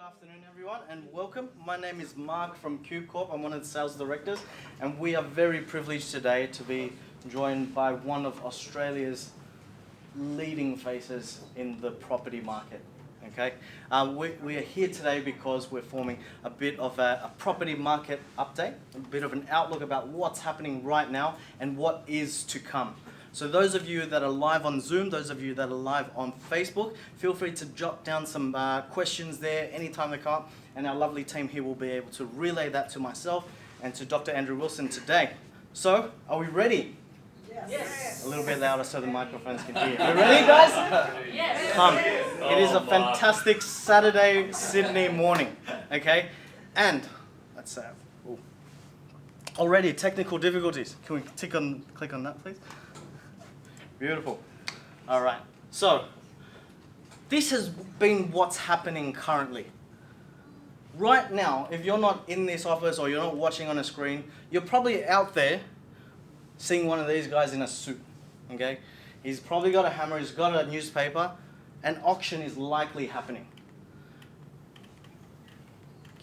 afternoon, everyone, and welcome. My name is Mark from Cube Corp. I'm one of the sales directors, and we are very privileged today to be joined by one of Australia's leading faces in the property market. Okay, we are here today because we're forming a bit of a property market update, a bit of an outlook about what's happening right now and what is to come. So those of you that are live on Zoom, those of you that are live on Facebook, feel free to jot down some questions there anytime they come up, and our lovely team here will be able to relay that to myself and to Dr. Andrew Wilson today. So, are we ready? Yes. A little bit louder so the microphones can hear. Are we ready, guys? Yes. Come. It is a fantastic Saturday Sydney morning, okay? And, let's already technical difficulties. Can we click on that, please? Beautiful. All right. So, this has been what's happening currently. Right now, if you're not in this office or you're not watching on a screen, you're probably out there seeing one of these guys in a suit. Okay? He's probably got a hammer, he's got a newspaper. An auction is likely happening.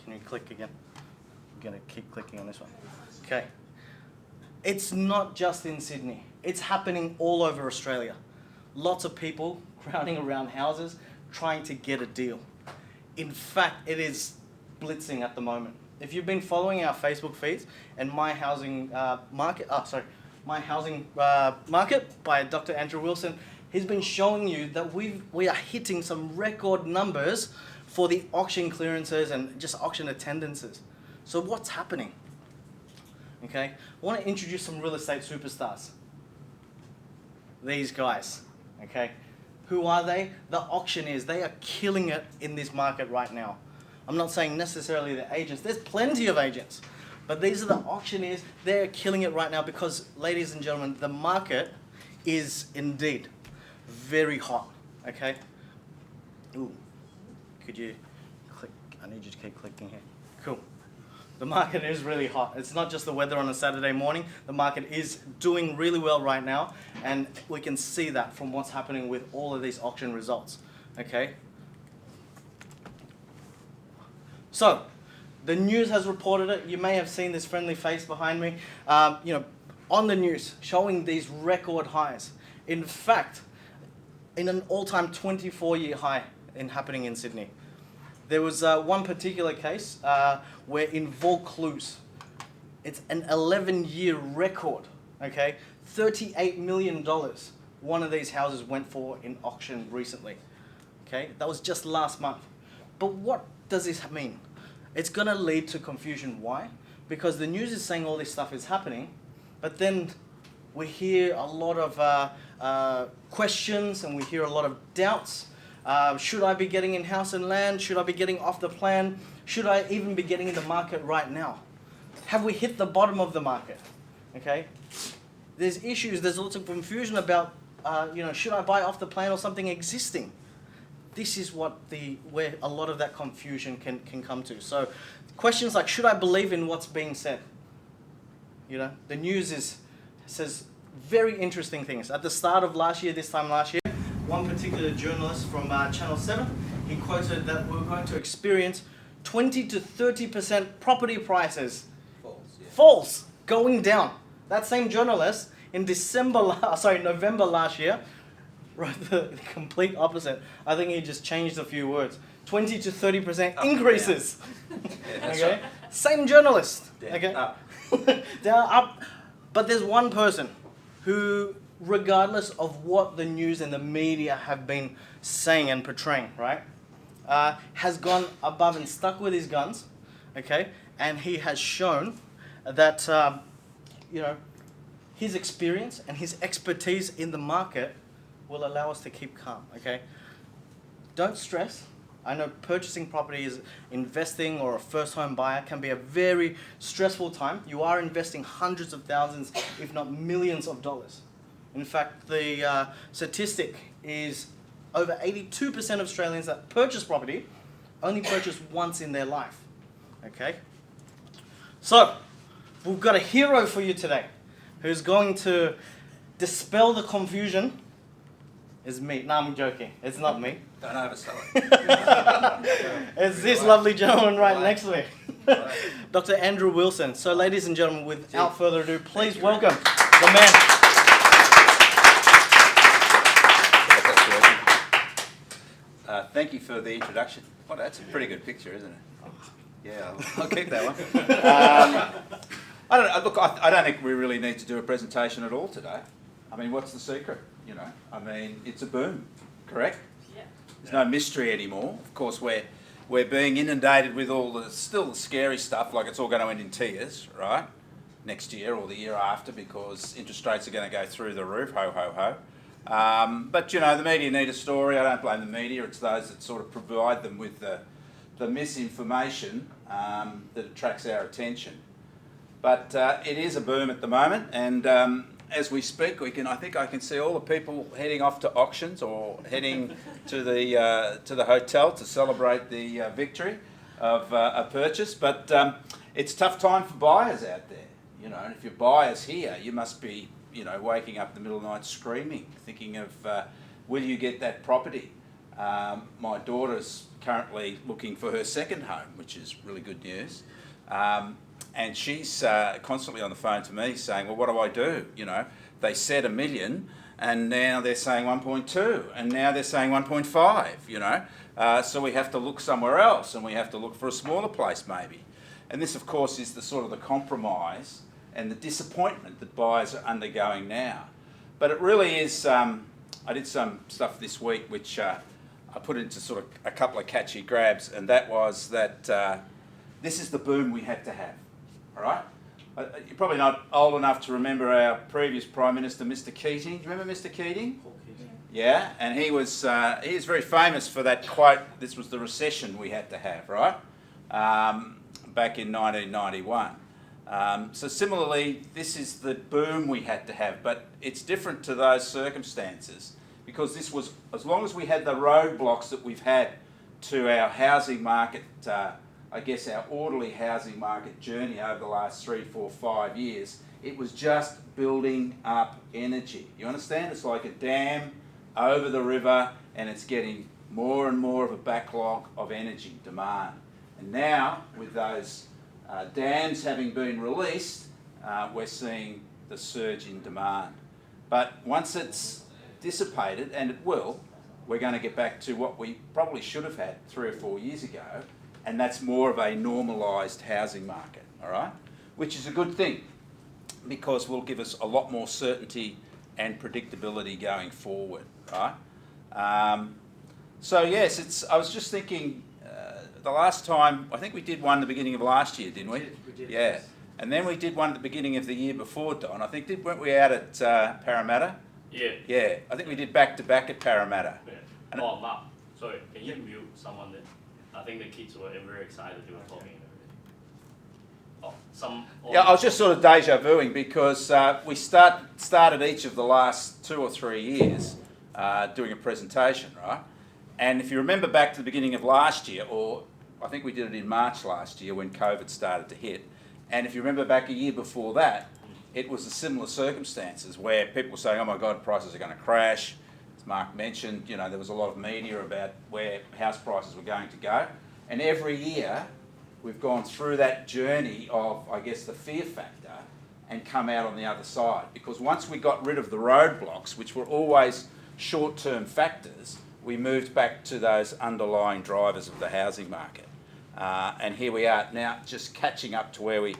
Can you click again? I'm going to keep clicking on this one. Okay. It's not just in Sydney. It's happening all over Australia. Lots of people crowding around houses trying to get a deal. In fact, it is blitzing at the moment. If you've been following our Facebook feeds and My Housing Market by Dr. Andrew Wilson, he's been showing you that we are hitting some record numbers for the auction clearances and just auction attendances. So what's happening? Okay, I want to introduce some real estate superstars. These guys, okay? Who are they? The auctioneers. They are killing it in this market right now. I'm not saying necessarily the agents. There's plenty of agents. But these are the auctioneers. They're killing it right now because, ladies and gentlemen, the market is indeed very hot, okay? Ooh, could you click? I need you to keep clicking here. Cool. The market is really hot. It's not just the weather on a Saturday morning. The market is doing really well right now, and we can see that from what's happening with all of these auction results. Okay? So, the news has reported it. You may have seen this friendly face behind me, on the news, showing these record highs. In fact, in an all-time 24-year high happening in Sydney. There was one particular case where in Vaucluse, it's an 11-year record, okay? $38 million one of these houses went for in auction recently, okay? That was just last month. But what does this mean? It's going to lead to confusion. Why? Because the news is saying all this stuff is happening, but then we hear a lot of questions and we hear a lot of doubts. Should I be getting in house and land? Should I be getting off the plan? Should I even be getting in the market right now? Have we hit the bottom of the market? Okay. There's issues. There's lots of confusion about, should I buy off the plan or something existing? This is where a lot of that confusion can come to. So, questions like, should I believe in what's being said? The news says very interesting things. At the start of this time last year, one particular journalist from Channel 7, he quoted that we're going to experience 20 to 30% property prices false, going down. That same journalist in November last year, wrote the complete opposite. I think he just changed a few words. 20 to 30% increases. Yeah, okay, right. Same journalist. Yeah. Okay, Up. they're up, but there's one person who, regardless of what the news and the media have been saying and portraying, right, has gone above and stuck with his guns, okay, and he has shown that, his experience and his expertise in the market will allow us to keep calm, okay? Don't stress. I know purchasing property is investing or a first home buyer can be a very stressful time. You are investing hundreds of thousands, if not millions of dollars. In fact, the statistic is over 82% of Australians that purchase property only purchase once in their life. Okay? So, we've got a hero for you today who's going to dispel the confusion is me. No, I'm joking. It's not me. Don't oversell it. It's this lovely gentleman right next to me. Dr. Andrew Wilson. So, ladies and gentlemen, without further ado, please welcome the man. Thank you for the introduction. Well, that's a pretty good picture, isn't it? Yeah, I'll keep that one. I don't think we really need to do a presentation at all today. I mean, what's the secret? You know, I mean, it's a boom, correct? Yeah. There's no mystery anymore. Of course, we're being inundated with all the still the scary stuff, like it's all going to end in tears, right? Next year or the year after, because interest rates are going to go through the roof. Ho ho ho. But you know, the media need a story. I don't blame the media. It's those that sort of provide them with the misinformation that attracts our attention. But it is a boom at the moment, and as we speak, I think I can see all the people heading off to auctions or heading to the hotel to celebrate the victory of a purchase. But it's a tough time for buyers out there. You know, and if you're buyers here, you must be, you know, waking up in the middle of the night screaming, thinking of will you get that property? My daughter's currently looking for her second home, which is really good news. And she's constantly on the phone to me saying, well, what do I do? You know, they said $1 million and now they're saying 1.2 and now they're saying 1.5, you know. So we have to look somewhere else and we have to look for a smaller place maybe. And this, of course, is the sort of the compromise and the disappointment that buyers are undergoing now. But it really is, I did some stuff this week which I put into sort of a couple of catchy grabs, and that was that this is the boom we had to have. All right? You're probably not old enough to remember our previous Prime Minister, Mr. Keating. Do you remember Mr. Keating? Yeah, and he is very famous for that quote, this was the recession we had to have, right? Back in 1991. So similarly, this is the boom we had to have, but it's different to those circumstances because this was, as long as we had the roadblocks that we've had to our housing market, I guess our orderly housing market journey over the last 3, 4, 5 years, it was just building up energy. You understand? It's like a dam over the river and it's getting more and more of a backlog of energy demand. And now, with those dams having been released, we're seeing the surge in demand. But once it's dissipated, and it will, we're going to get back to what we probably should have had 3 or 4 years ago, and that's more of a normalised housing market, all right? Which is a good thing because will give us a lot more certainty and predictability going forward, right? So yes, I was just thinking, the last time, I think we did one at the beginning of last year, didn't we? We did. Yeah. Yes. And then we did one at the beginning of the year before, Don. I think, weren't we out at Parramatta? Yeah. Yeah. I think we did back-to-back at Parramatta. Yeah. And Oh, Mark, sorry, can you mute someone there? I think the kids were very excited they were talking. Oh, Yeah, I was just sort of deja vuing because we started each of the last 2 or 3 years doing a presentation, right? And if you remember back to the beginning of last year, or I think we did it in March last year when COVID started to hit, and if you remember back a year before that, it was the similar circumstances where people were saying, oh my God, prices are going to crash. As Mark mentioned, you know, there was a lot of media about where house prices were going to go. And every year, we've gone through that journey of, I guess, the fear factor and come out on the other side. Because once we got rid of the roadblocks, which were always short-term factors, we moved back to those underlying drivers of the housing market. And here we are now just catching up to where we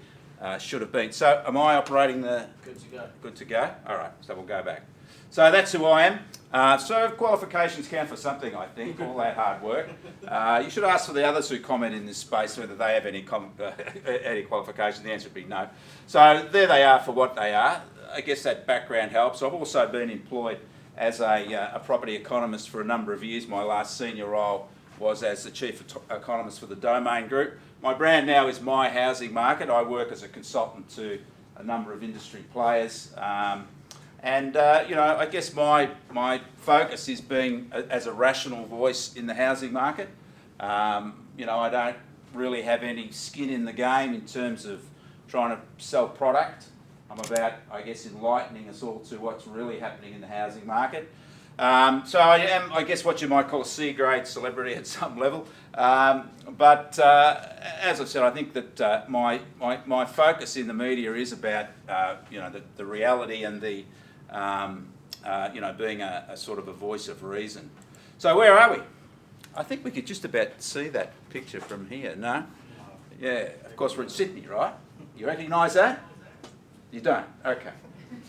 should have been. So am I operating the... Good to go. Good to go? All right, so we'll go back. So that's who I am. So qualifications count for something, I think, all that hard work. You should ask for the others who comment in this space whether they have any qualifications. The answer would be no. So there they are for what they are. I guess that background helps. I've also been employed as a property economist for a number of years. My last senior role was as the chief economist for the Domain Group. My brand now is My Housing Market. I work as a consultant to a number of industry players. You know, I guess my focus is being as a rational voice in the housing market. You know, I don't really have any skin in the game in terms of trying to sell product. I'm about, I guess, enlightening us all to what's really happening in the housing market. So I am, I guess, what you might call a C-grade celebrity at some level. But as I've said, I think that my focus in the media is about the reality and the being a sort of a voice of reason. So where are we? I think we could just about see that picture from here. No? Yeah. Of course, we're in Sydney, right? You recognise that? You don't? Okay.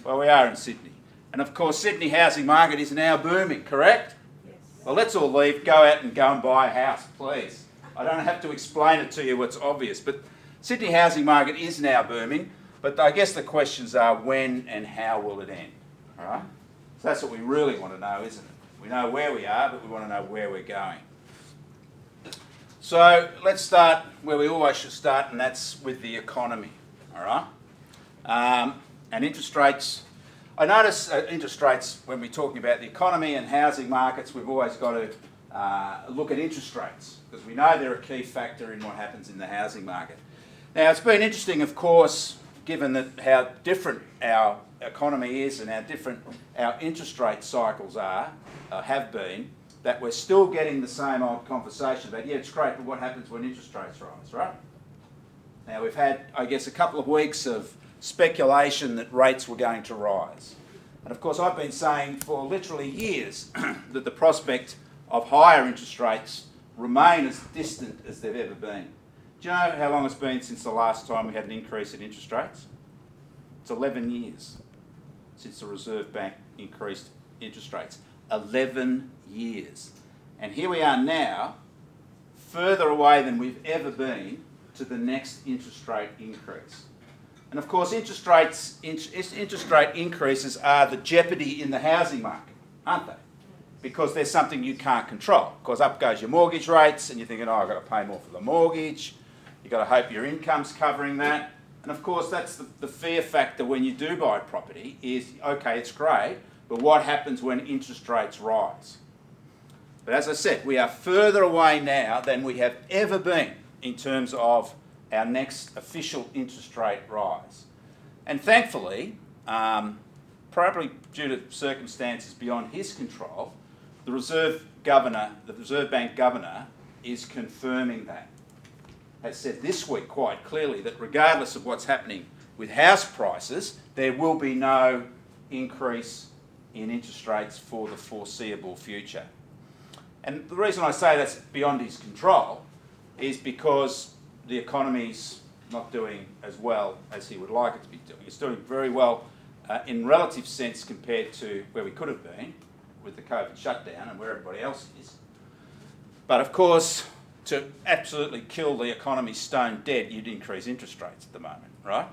Well, we are in Sydney. And of course, Sydney housing market is now booming, correct? Yes. Well, let's all leave, go out and go and buy a house, please. I don't have to explain it to you, it's obvious. But Sydney housing market is now booming, but I guess the questions are when and how will it end, all right? So that's what we really want to know, isn't it? We know where we are, but we want to know where we're going. So let's start where we always should start, and that's with the economy, all right? And interest rates. I notice interest rates, when we're talking about the economy and housing markets, we've always got to look at interest rates because we know they're a key factor in what happens in the housing market. Now, it's been interesting, of course, given that how different our economy is and how different our interest rate cycles have been, that we're still getting the same old conversation about, yeah, it's great, but what happens when interest rates rise, right? Now, we've had, I guess, a couple of weeks of speculation that rates were going to rise. And of course, I've been saying for literally years that the prospect of higher interest rates remain as distant as they've ever been. Do you know how long it's been since the last time we had an increase in interest rates? It's 11 years since the Reserve Bank increased interest rates. 11 years. And here we are now, further away than we've ever been to the next interest rate increase. And of course, interest rate increases are the jeopardy in the housing market, aren't they? Because there's something you can't control. Because up goes your mortgage rates, and you're thinking, oh, I've got to pay more for the mortgage. You've got to hope your income's covering that. And of course, that's the fear factor when you do buy property is, okay, it's great, but what happens when interest rates rise? But as I said, we are further away now than we have ever been in terms of our next official interest rate rise. And thankfully, probably due to circumstances beyond his control, the Reserve Bank governor is confirming that. Has said this week quite clearly that regardless of what's happening with house prices, there will be no increase in interest rates for the foreseeable future. And the reason I say that's beyond his control is because the economy's not doing as well as he would like it to be doing. It's doing very well in relative sense compared to where we could have been with the COVID shutdown and where everybody else is. But of course, to absolutely kill the economy stone dead, you'd increase interest rates at the moment, right?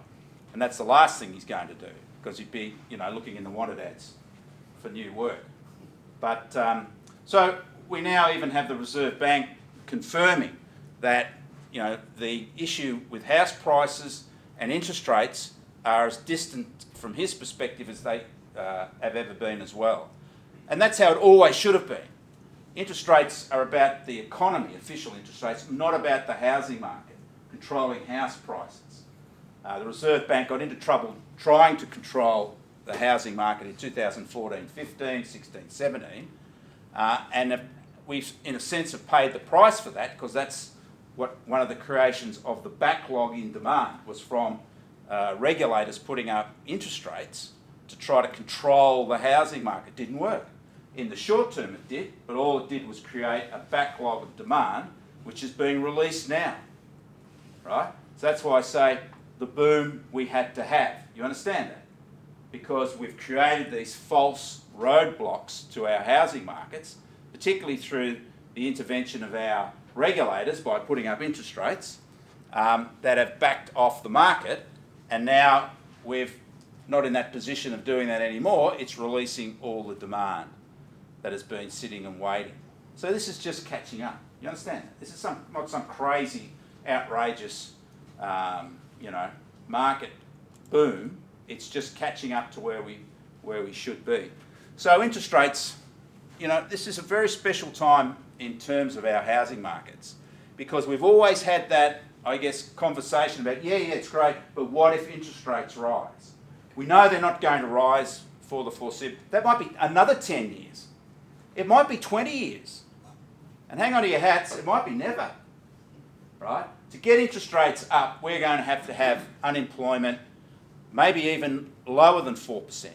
And that's the last thing he's going to do because he'd be, looking in the wanted ads for new work. But so we now even have the Reserve Bank confirming that the issue with house prices and interest rates are as distant from his perspective as they have ever been as well. And that's how it always should have been. Interest rates are about the economy, official interest rates, not about the housing market, controlling house prices. The Reserve Bank got into trouble trying to control the housing market in 2014-15, 16-17, and we've, in a sense, have paid the price for that because that's what one of the creations of the backlog in demand was from regulators putting up interest rates to try to control the housing market. Didn't work. In the short term it did, but all it did was create a backlog of demand which is being released now, right? So that's why I say the boom we had to have. You understand that? Because we've created these false roadblocks to our housing markets, particularly through the intervention of our regulators by putting up interest rates that have backed off the market, and now we're not in that position of doing that anymore. It's releasing all the demand that has been sitting and waiting. So this is just catching up. You understand that? This is not some crazy, outrageous, market boom. It's just catching up to where we should be. So interest rates, this is a very special time in terms of our housing markets because we've always had that, I guess, conversation about, yeah, it's great, but what if interest rates rise? We know they're not going to rise for the foreseeable. That might be another 10 years. It might be 20 years. And hang on to your hats, it might be never, right? To get interest rates up, we're going to have unemployment maybe even lower than 4%.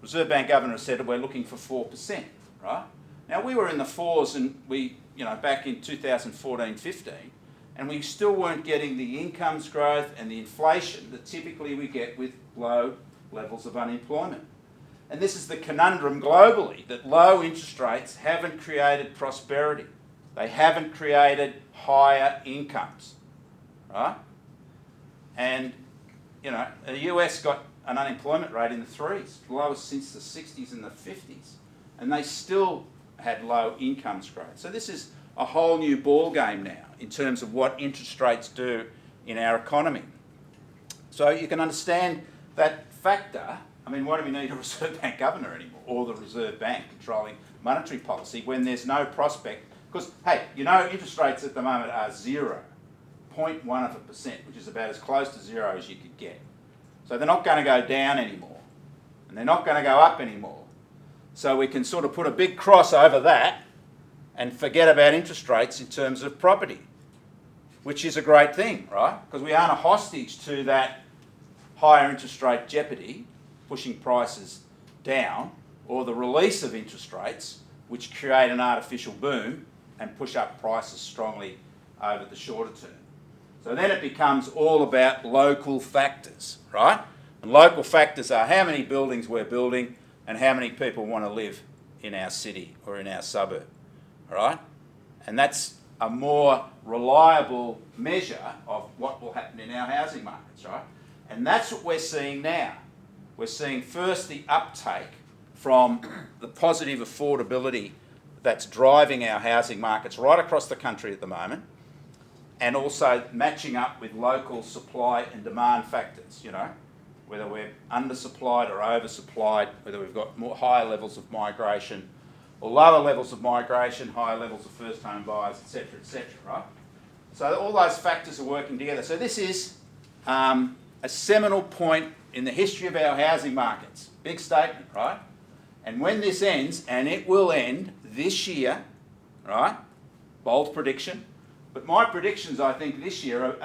Reserve Bank Governor has said that we're looking for 4%, right? Now, we were in the fours and back in 2014-15, and we still weren't getting the incomes growth and the inflation that typically we get with low levels of unemployment. And this is the conundrum globally, that low interest rates haven't created prosperity. They haven't created higher incomes, right? And, the US got an unemployment rate in the 3s, the lowest since the 60s and the 50s. And they still had low incomes growth. So this is a whole new ball game now in terms of what interest rates do in our economy. So you can understand that factor. I mean, why do we need a Reserve Bank Governor anymore, or the Reserve Bank controlling monetary policy when there's no prospect? Because, hey, interest rates at the moment are 0.1%, which is about as close to zero as you could get. So they're not going to go down anymore, and they're not going to go up anymore. So we can sort of put a big cross over that and forget about interest rates in terms of property, which is a great thing, right? Because we aren't a hostage to that higher interest rate jeopardy pushing prices down, or the release of interest rates, which create an artificial boom and push up prices strongly over the shorter term. So then it becomes all about local factors, right? And local factors are how many buildings we're building and how many people want to live in our city or in our suburb, all right? And that's a more reliable measure of what will happen in our housing markets, right? And that's what we're seeing now. We're seeing first the uptake from the positive affordability that's driving our housing markets right across the country at the moment, and also matching up with local supply and demand factors, whether we're undersupplied or oversupplied, whether we've got higher levels of migration or lower levels of migration, higher levels of first home buyers, etc., right? So all those factors are working together. So this is a seminal point in the history of our housing markets. Big statement, right? And when this ends, and it will end this year, right? Bold prediction. But my predictions, I think, this year,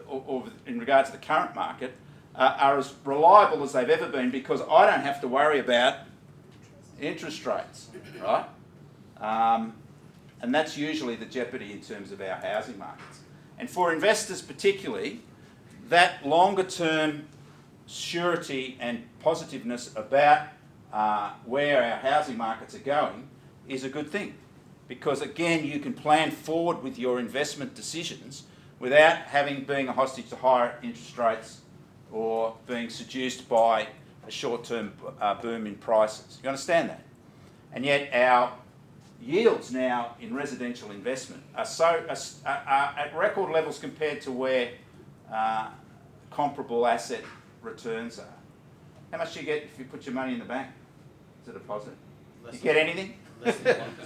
or in regards to the current market, are as reliable as they've ever been, because I don't have to worry about interest rates, right? And that's usually the jeopardy in terms of our housing markets. And for investors particularly, that longer term surety and positiveness about where our housing markets are going is a good thing. Because again, you can plan forward with your investment decisions without being a hostage to higher interest rates or being seduced by a short-term boom in prices. You understand that? And yet our yields now in residential investment are at record levels compared to where comparable asset returns are. How much do you get if you put your money in the bank as a deposit? You get anything?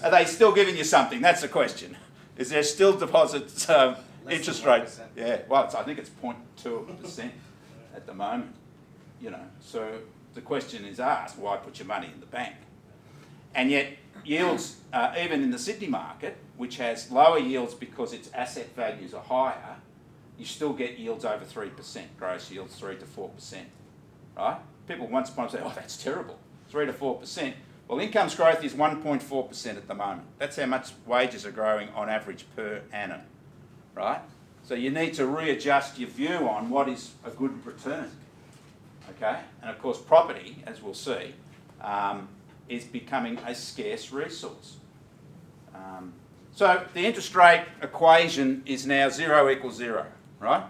Are they still giving you something? That's the question. Is there still deposits, interest rates? Yeah, well, I think it's 0.2% at the moment. So the question is asked, why put your money in the bank? And yet yields, even in the Sydney market, which has lower yields because its asset values are higher, you still get yields over 3%, gross yields 3 to 4%, right? People once upon a time say, oh, that's terrible, 3 to 4%. Well, incomes growth is 1.4% at the moment. That's how much wages are growing on average per annum, right? So you need to readjust your view on what is a good return, okay? And of course, property, as we'll see, is becoming a scarce resource. So the interest rate equation is now 0 equals 0, right?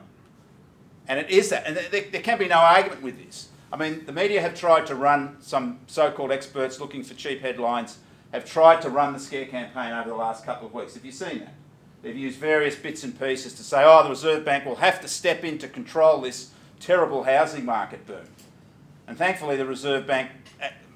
And it is that. And there can be no argument with this. I mean, the media have tried to run, some so-called experts looking for cheap headlines, have tried to run the scare campaign over the last couple of weeks. Have you seen that? They've used various bits and pieces to say, oh, the Reserve Bank will have to step in to control this terrible housing market boom. And thankfully the Reserve Bank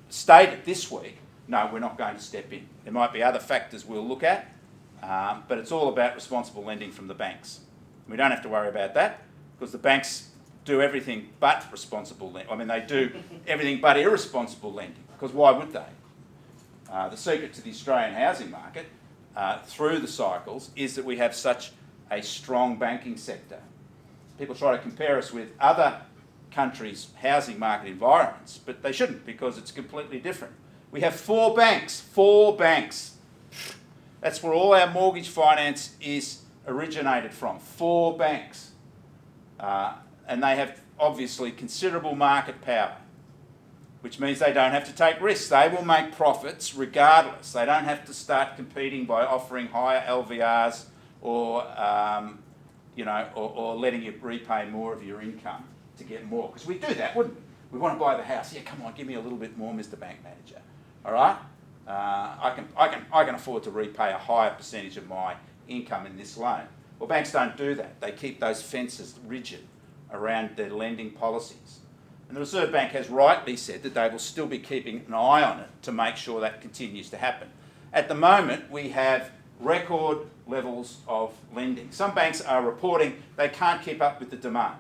stated this week, no, we're not going to step in. There might be other factors we'll look at, but it's all about responsible lending from the banks. We don't have to worry about that, because the banks do everything but responsible lending. I mean, they do everything but irresponsible lending, because why would they? The secret to the Australian housing market through the cycles is that we have such a strong banking sector. People try to compare us with other countries' housing market environments, but they shouldn't, because it's completely different. We have 4 banks. 4 banks. That's where all our mortgage finance is originated from. 4 banks. And they have obviously considerable market power, which means they don't have to take risks. They will make profits regardless. They don't have to start competing by offering higher LVRs or letting you repay more of your income to get more. Because we do that, wouldn't we? We want to buy the house. Yeah, come on, give me a little bit more, Mr. Bank Manager. All right? I can afford to repay a higher percentage of my income in this loan. Well, banks don't do that. They keep those fences rigid around their lending policies. And the Reserve Bank has rightly said that they will still be keeping an eye on it to make sure that continues to happen. At the moment, we have record levels of lending. Some banks are reporting they can't keep up with the demand.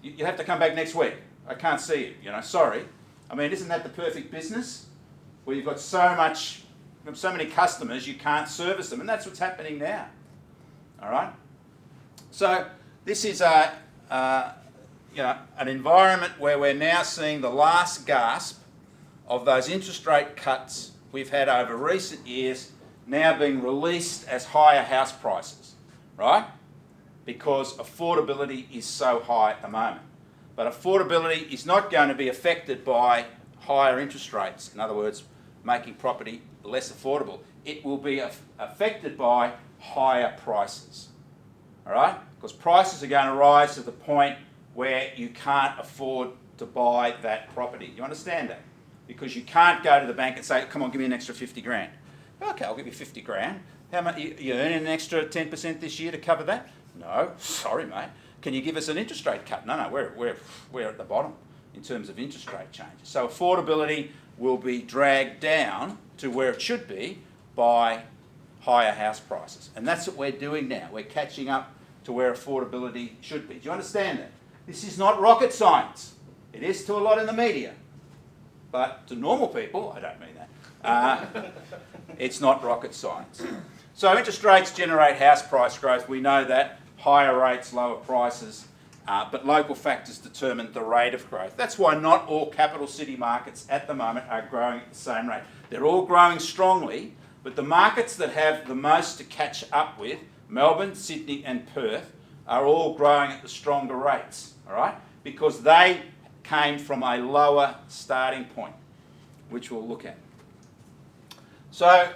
You have to come back next week. I can't see you, sorry. I mean, isn't that the perfect business? Where you've got so many customers, you can't service them, and that's what's happening now. All right? So this is an environment where we're now seeing the last gasp of those interest rate cuts we've had over recent years now being released as higher house prices, right? Because affordability is so high at the moment. But affordability is not going to be affected by higher interest rates. In other words, making property less affordable. It will be affected by higher prices, all right? Because prices are going to rise to the point where you can't afford to buy that property. You understand that? Because you can't go to the bank and say, come on, give me an extra 50 grand. Okay, I'll give you 50 grand. How much, you earning an extra 10% this year to cover that? No, sorry mate. Can you give us an interest rate cut? No, we're at the bottom in terms of interest rate changes. So affordability will be dragged down to where it should be by higher house prices. And that's what we're doing now. We're catching up to where affordability should be. Do you understand that? This is not rocket science. It is to a lot in the media. But to normal people, I don't mean that, it's not rocket science. So interest rates generate house price growth. We know that. Higher rates, lower prices. But local factors determine the rate of growth. That's why not all capital city markets at the moment are growing at the same rate. They're all growing strongly, but the markets that have the most to catch up with, Melbourne, Sydney and Perth, are all growing at the stronger rates, all right? Because they came from a lower starting point, which we'll look at. So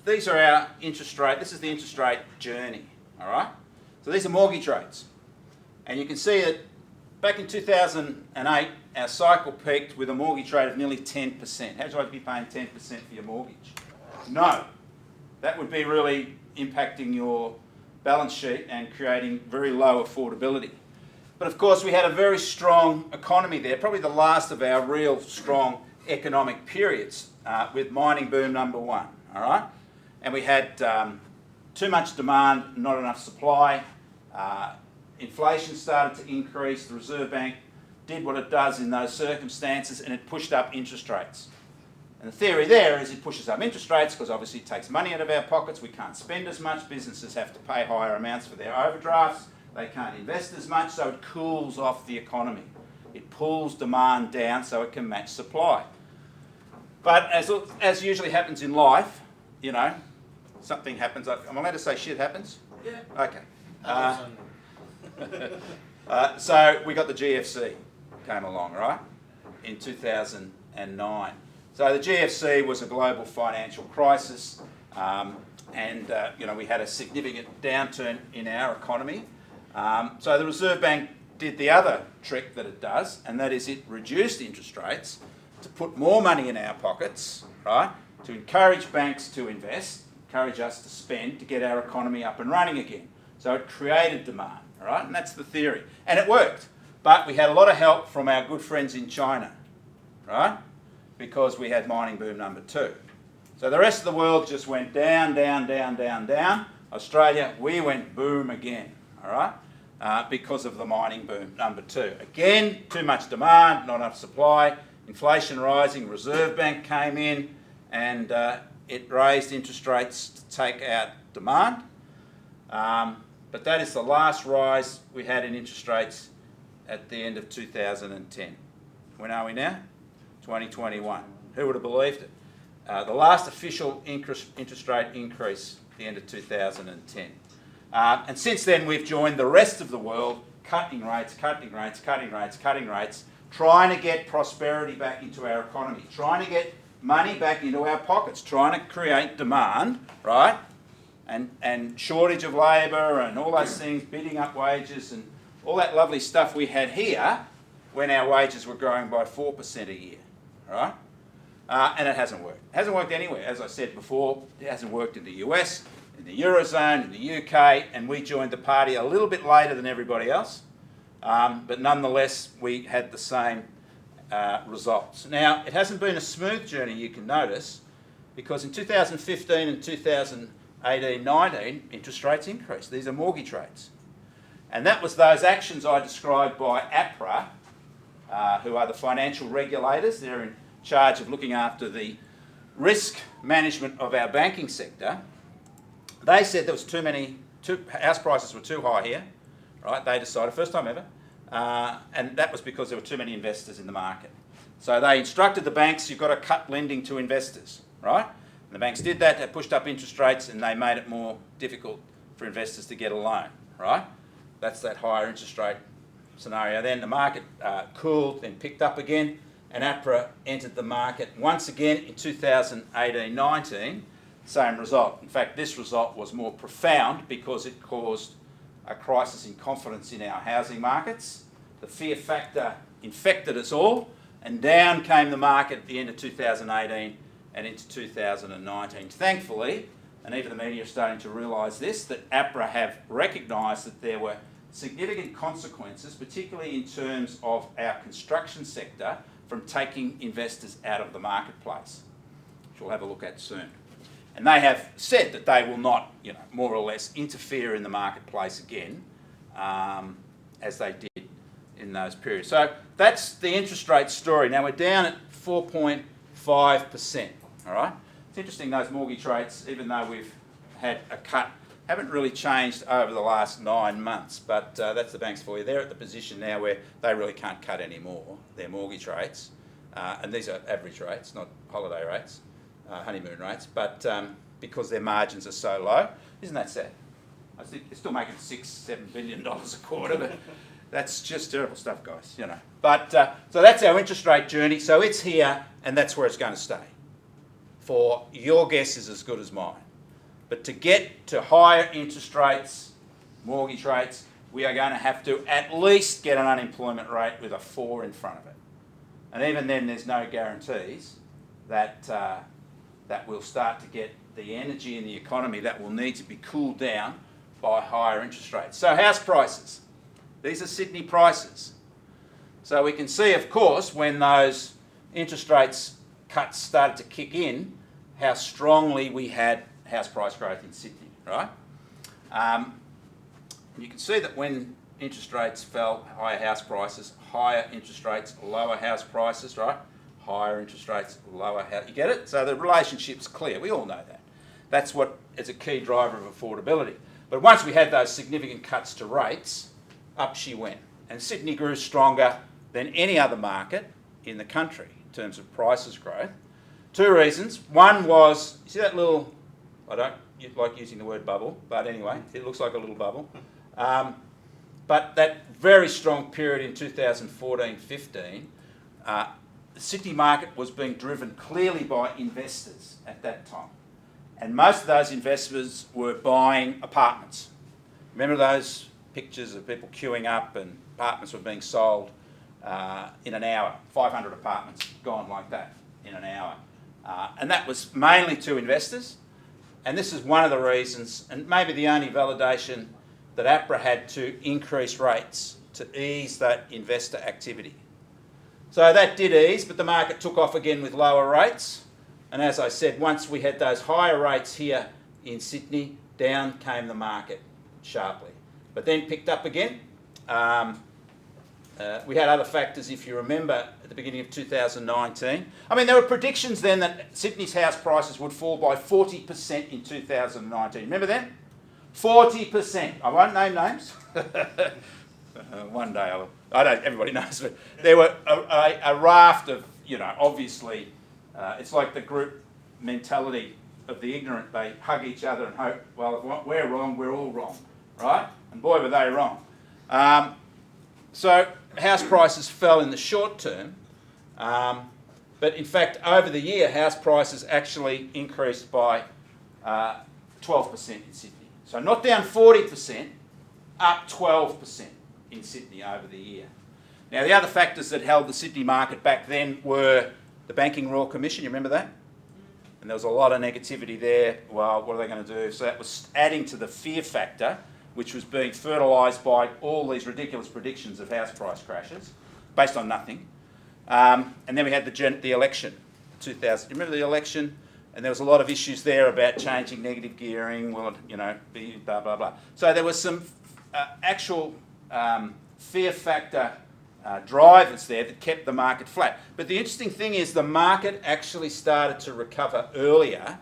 these are our interest rate. This is the interest rate journey, all right? So these are mortgage rates. And you can see that back in 2008, our cycle peaked with a mortgage rate of nearly 10%. How would you like to be paying 10% for your mortgage? No. That would be really impacting your balance sheet and creating very low affordability. But of course, we had a very strong economy there, probably the last of our real strong economic periods, with mining boom number 1, all right? And we had too much demand, not enough supply. Inflation started to increase. The Reserve Bank did what it does in those circumstances, and it pushed up interest rates. And the theory there is it pushes up interest rates because obviously it takes money out of our pockets. We can't spend as much. Businesses have to pay higher amounts for their overdrafts. They can't invest as much, so it cools off the economy. It pulls demand down so it can match supply. But as usually happens in life, something happens. Am I allowed to say shit happens? Yeah. Okay. So we got the GFC came along, right, in 2009. So the GFC was a global financial crisis, and we had a significant downturn in our economy. So the Reserve Bank did the other trick that it does, and that is it reduced interest rates to put more money in our pockets, right, to encourage banks to invest, encourage us to spend to get our economy up and running again. So it created demand, all right, and that's the theory. And it worked, but we had a lot of help from our good friends in China, right, because we had mining boom number 2. So the rest of the world just went down, down, down, down, down. Australia, we went boom again, all right, because of the mining boom number 2. Again, too much demand, not enough supply, inflation rising, Reserve Bank came in, and it raised interest rates to take out demand. But that is the last rise we had in interest rates at the end of 2010. When are we now? 2021. Who would have believed it? The last official interest rate increase at the end of 2010. And since then we've joined the rest of the world cutting rates, cutting rates, cutting rates, cutting rates, trying to get prosperity back into our economy, trying to get money back into our pockets, trying to create demand, right? And shortage of labour and all those things, bidding up wages and all that lovely stuff we had here when our wages were growing by 4% a year, right? And it hasn't worked. It hasn't worked anywhere. As I said before, it hasn't worked in the US, in the Eurozone, in the UK, and we joined the party a little bit later than everybody else. But nonetheless, we had the same results. Now, it hasn't been a smooth journey, you can notice, because in 2015 and 2018-19, interest rates increased. These are mortgage rates. And that was those actions I described by APRA, who are the financial regulators. They're in charge of looking after the risk management of our banking sector. They said there was house prices were too high here, right? They decided, first time ever, and that was because there were too many investors in the market. So they instructed the banks, you've got to cut lending to investors, right? And the banks did that, they pushed up interest rates and they made it more difficult for investors to get a loan, right? That's that higher interest rate scenario. Then the market cooled, then picked up again, and APRA entered the market once again in 2018-19, same result. In fact, this result was more profound because it caused a crisis in confidence in our housing markets. The fear factor infected us all, and down came the market at the end of 2018 and into 2019. Thankfully, and even the media are starting to realise this, that APRA have recognised that there were significant consequences, particularly in terms of our construction sector, from taking investors out of the marketplace, which we'll have a look at soon. And they have said that they will not, more or less interfere in the marketplace again, as they did in those periods. So that's the interest rate story. Now we're down at 4.5%, all right? It's interesting, those mortgage rates, even though we've had a cut, haven't really changed over the last 9 months, but that's the banks for you. They're at the position now where they really can't cut any more, their mortgage rates. And these are average rates, not holiday rates, honeymoon rates, but because their margins are so low. Isn't that sad? I think they're still making $6-7 billion a quarter, but that's just terrible stuff, guys, But, so that's our interest rate journey. So it's here, and that's where it's going to stay. For your guess is as good as mine. But to get to higher interest rates, mortgage rates, we are going to have to at least get an unemployment rate with a 4 in front of it. And even then, there's no guarantees that that we'll start to get the energy in the economy that will need to be cooled down by higher interest rates. So house prices. These are Sydney prices. So we can see, of course, when those interest rates cuts started to kick in, how strongly we had house price growth in Sydney, right? You can see that when interest rates fell, higher house prices, higher interest rates, lower house prices, right? Higher interest rates, lower house. You get it? So the relationship's clear. We all know that. That's what is a key driver of affordability. But once we had those significant cuts to rates, up she went. And Sydney grew stronger than any other market in the country in terms of prices growth. 2 reasons. One was, you see that little, I don't like using the word bubble, but anyway, it looks like a little bubble. But that very strong period in 2014-15, the Sydney market was being driven clearly by investors at that time. And most of those investors were buying apartments. Remember those pictures of people queuing up and apartments were being sold in an hour? 500 apartments gone like that in an hour. And that was mainly to investors. And this is one of the reasons, and maybe the only validation, that APRA had to increase rates to ease that investor activity. So that did ease, but the market took off again with lower rates. And as I said, once we had those higher rates here in Sydney, down came the market sharply. But then picked up again. we had other factors, if you remember, at the beginning of 2019. I mean, there were predictions then that Sydney's house prices would fall by 40% in 2019. Remember them? 40%. I won't name names. One day I don't, everybody knows, but there were a raft of, obviously, it's like the group mentality of the ignorant. They hug each other and hope, well, if we're wrong, we're all wrong, right? And boy, were they wrong. So house prices fell in the short term, but in fact, over the year, house prices actually increased by 12% in Sydney. So not down 40%, up 12% in Sydney over the year. Now, the other factors that held the Sydney market back then were the Banking Royal Commission. You remember that? And there was a lot of negativity there. Well, what are they going to do? So that was adding to the fear factor, which was being fertilised by all these ridiculous predictions of house price crashes, based on nothing. And then we had the election, 2000. You remember the election? And there was a lot of issues there about changing negative gearing, well, blah, blah, blah. So there was some actual fear factor drivers there that kept the market flat. But the interesting thing is the market actually started to recover earlier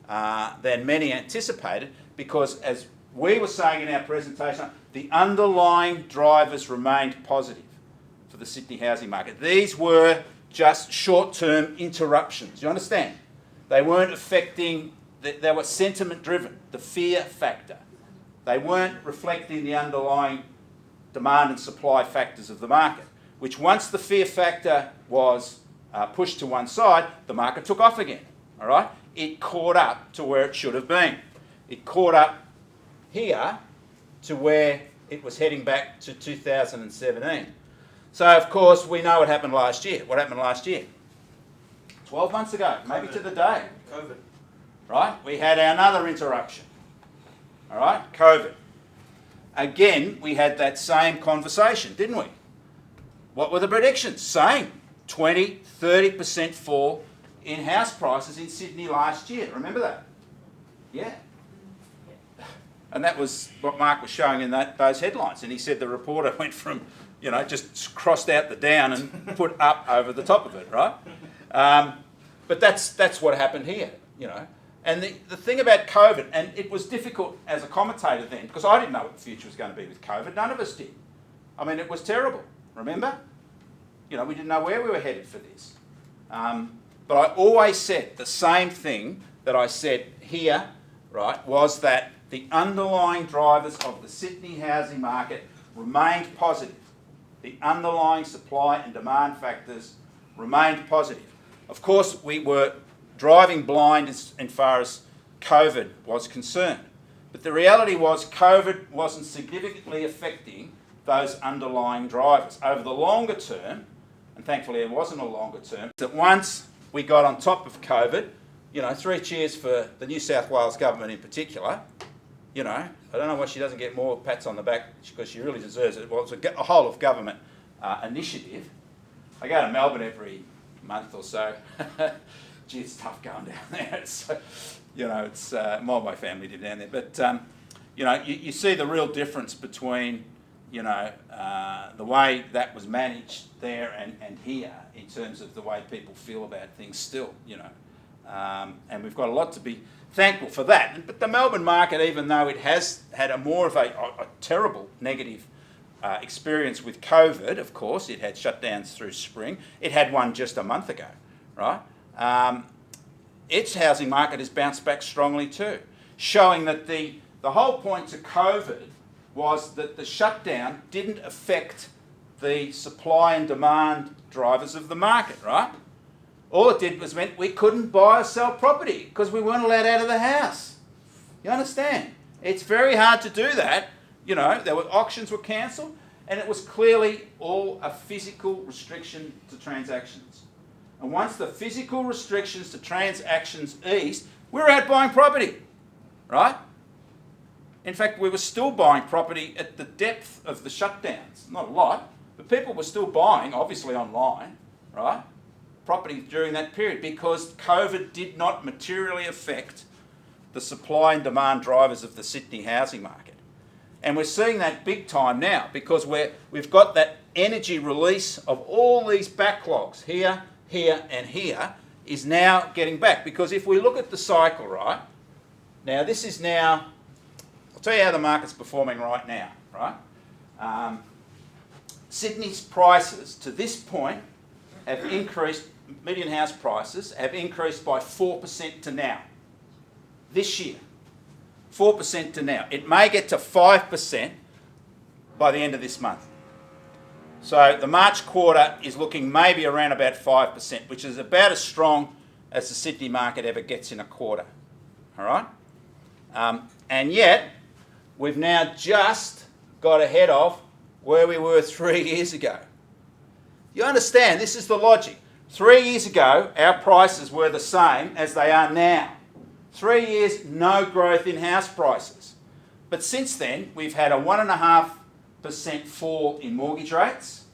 than many anticipated, because as we were saying in our presentation, the underlying drivers remained positive for the Sydney housing market. These were just short-term interruptions. You understand? They weren't affecting, they were sentiment-driven, the fear factor. They weren't reflecting the underlying demand and supply factors of the market, which once the fear factor was pushed to one side, the market took off again, all right? It caught up to where it should have been. It caught up here to where it was heading back to 2017. So, of course, we know what happened last year. What happened last year? 12 months ago, maybe to the day. COVID. Right? We had another interruption. All right? COVID. Again, we had that same conversation, didn't we? What were the predictions? Same. 20, 30% fall in house prices in Sydney last year. Remember that? Yeah. And that was what Mark was showing in those headlines. And he said the reporter went from, just crossed out the down and put up over the top of it, right? But that's what happened here, And the thing about COVID, and it was difficult as a commentator then, because I didn't know what the future was going to be with COVID. None of us did. I mean, it was terrible, remember? We didn't know where we were headed for this. But I always said the same thing that I said here, right, was that the underlying drivers of the Sydney housing market remained positive. The underlying supply and demand factors remained positive. Of course, we were driving blind as far as COVID was concerned. But the reality was COVID wasn't significantly affecting those underlying drivers. Over the longer term, and thankfully it wasn't a longer term, that once we got on top of COVID, 3 cheers for the New South Wales government in particular. I don't know why she doesn't get more pats on the back, because she really deserves it. Well, it's a whole of government initiative. I go to Melbourne every month or so. Gee, it's tough going down there. It's, it's my family live down there. But, you see the real difference between, the way that was managed there and here in terms of the way people feel about things still, And we've got a lot to be thankful for that. But the Melbourne market, even though it has had a more of a terrible negative experience with COVID, of course, it had shutdowns through spring. It had one just a month ago, right? Its housing market has bounced back strongly too, showing that the whole point to COVID was that the shutdown didn't affect the supply and demand drivers of the market, right? All it did was meant we couldn't buy or sell property because we weren't allowed out of the house. You understand? It's very hard to do that. Auctions were cancelled, and it was clearly all a physical restriction to transactions. And once the physical restrictions to transactions eased, we were out buying property, right? In fact, we were still buying property at the depth of the shutdowns. Not a lot, but people were still buying, obviously online, right? Property during that period, because COVID did not materially affect the supply and demand drivers of the Sydney housing market. And we're seeing that big time now, because we've got that energy release of all these backlogs here, here and here is now getting back. Because if we look at the cycle, right, now this is now, I'll tell you how the market's performing right now, right? Sydney's prices to this point have increased, median house prices have increased by 4% to now. This year, 4% to now. It may get to 5% by the end of this month. So the March quarter is looking maybe around about 5%, which is about as strong as the Sydney market ever gets in a quarter. All right? And yet, we've now just got ahead of where we were 3 years ago. You understand, this is the logic. 3 years ago, our prices were the same as they are now. 3 years, no growth in house prices. But since then, we've had a 1.5% fall in mortgage rates.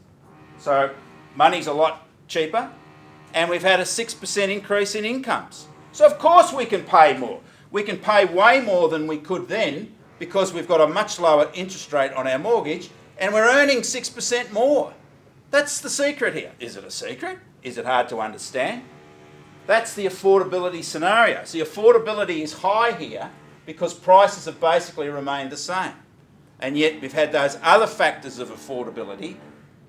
So money's a lot cheaper. And we've had a 6% increase in incomes. So of course we can pay more. We can pay way more than we could then because we've got a much lower interest rate on our mortgage and we're earning 6% more. That's the secret here. Is it a secret? Is it hard to understand? That's the affordability scenario. See, affordability is high here because prices have basically remained the same. And yet we've had those other factors of affordability.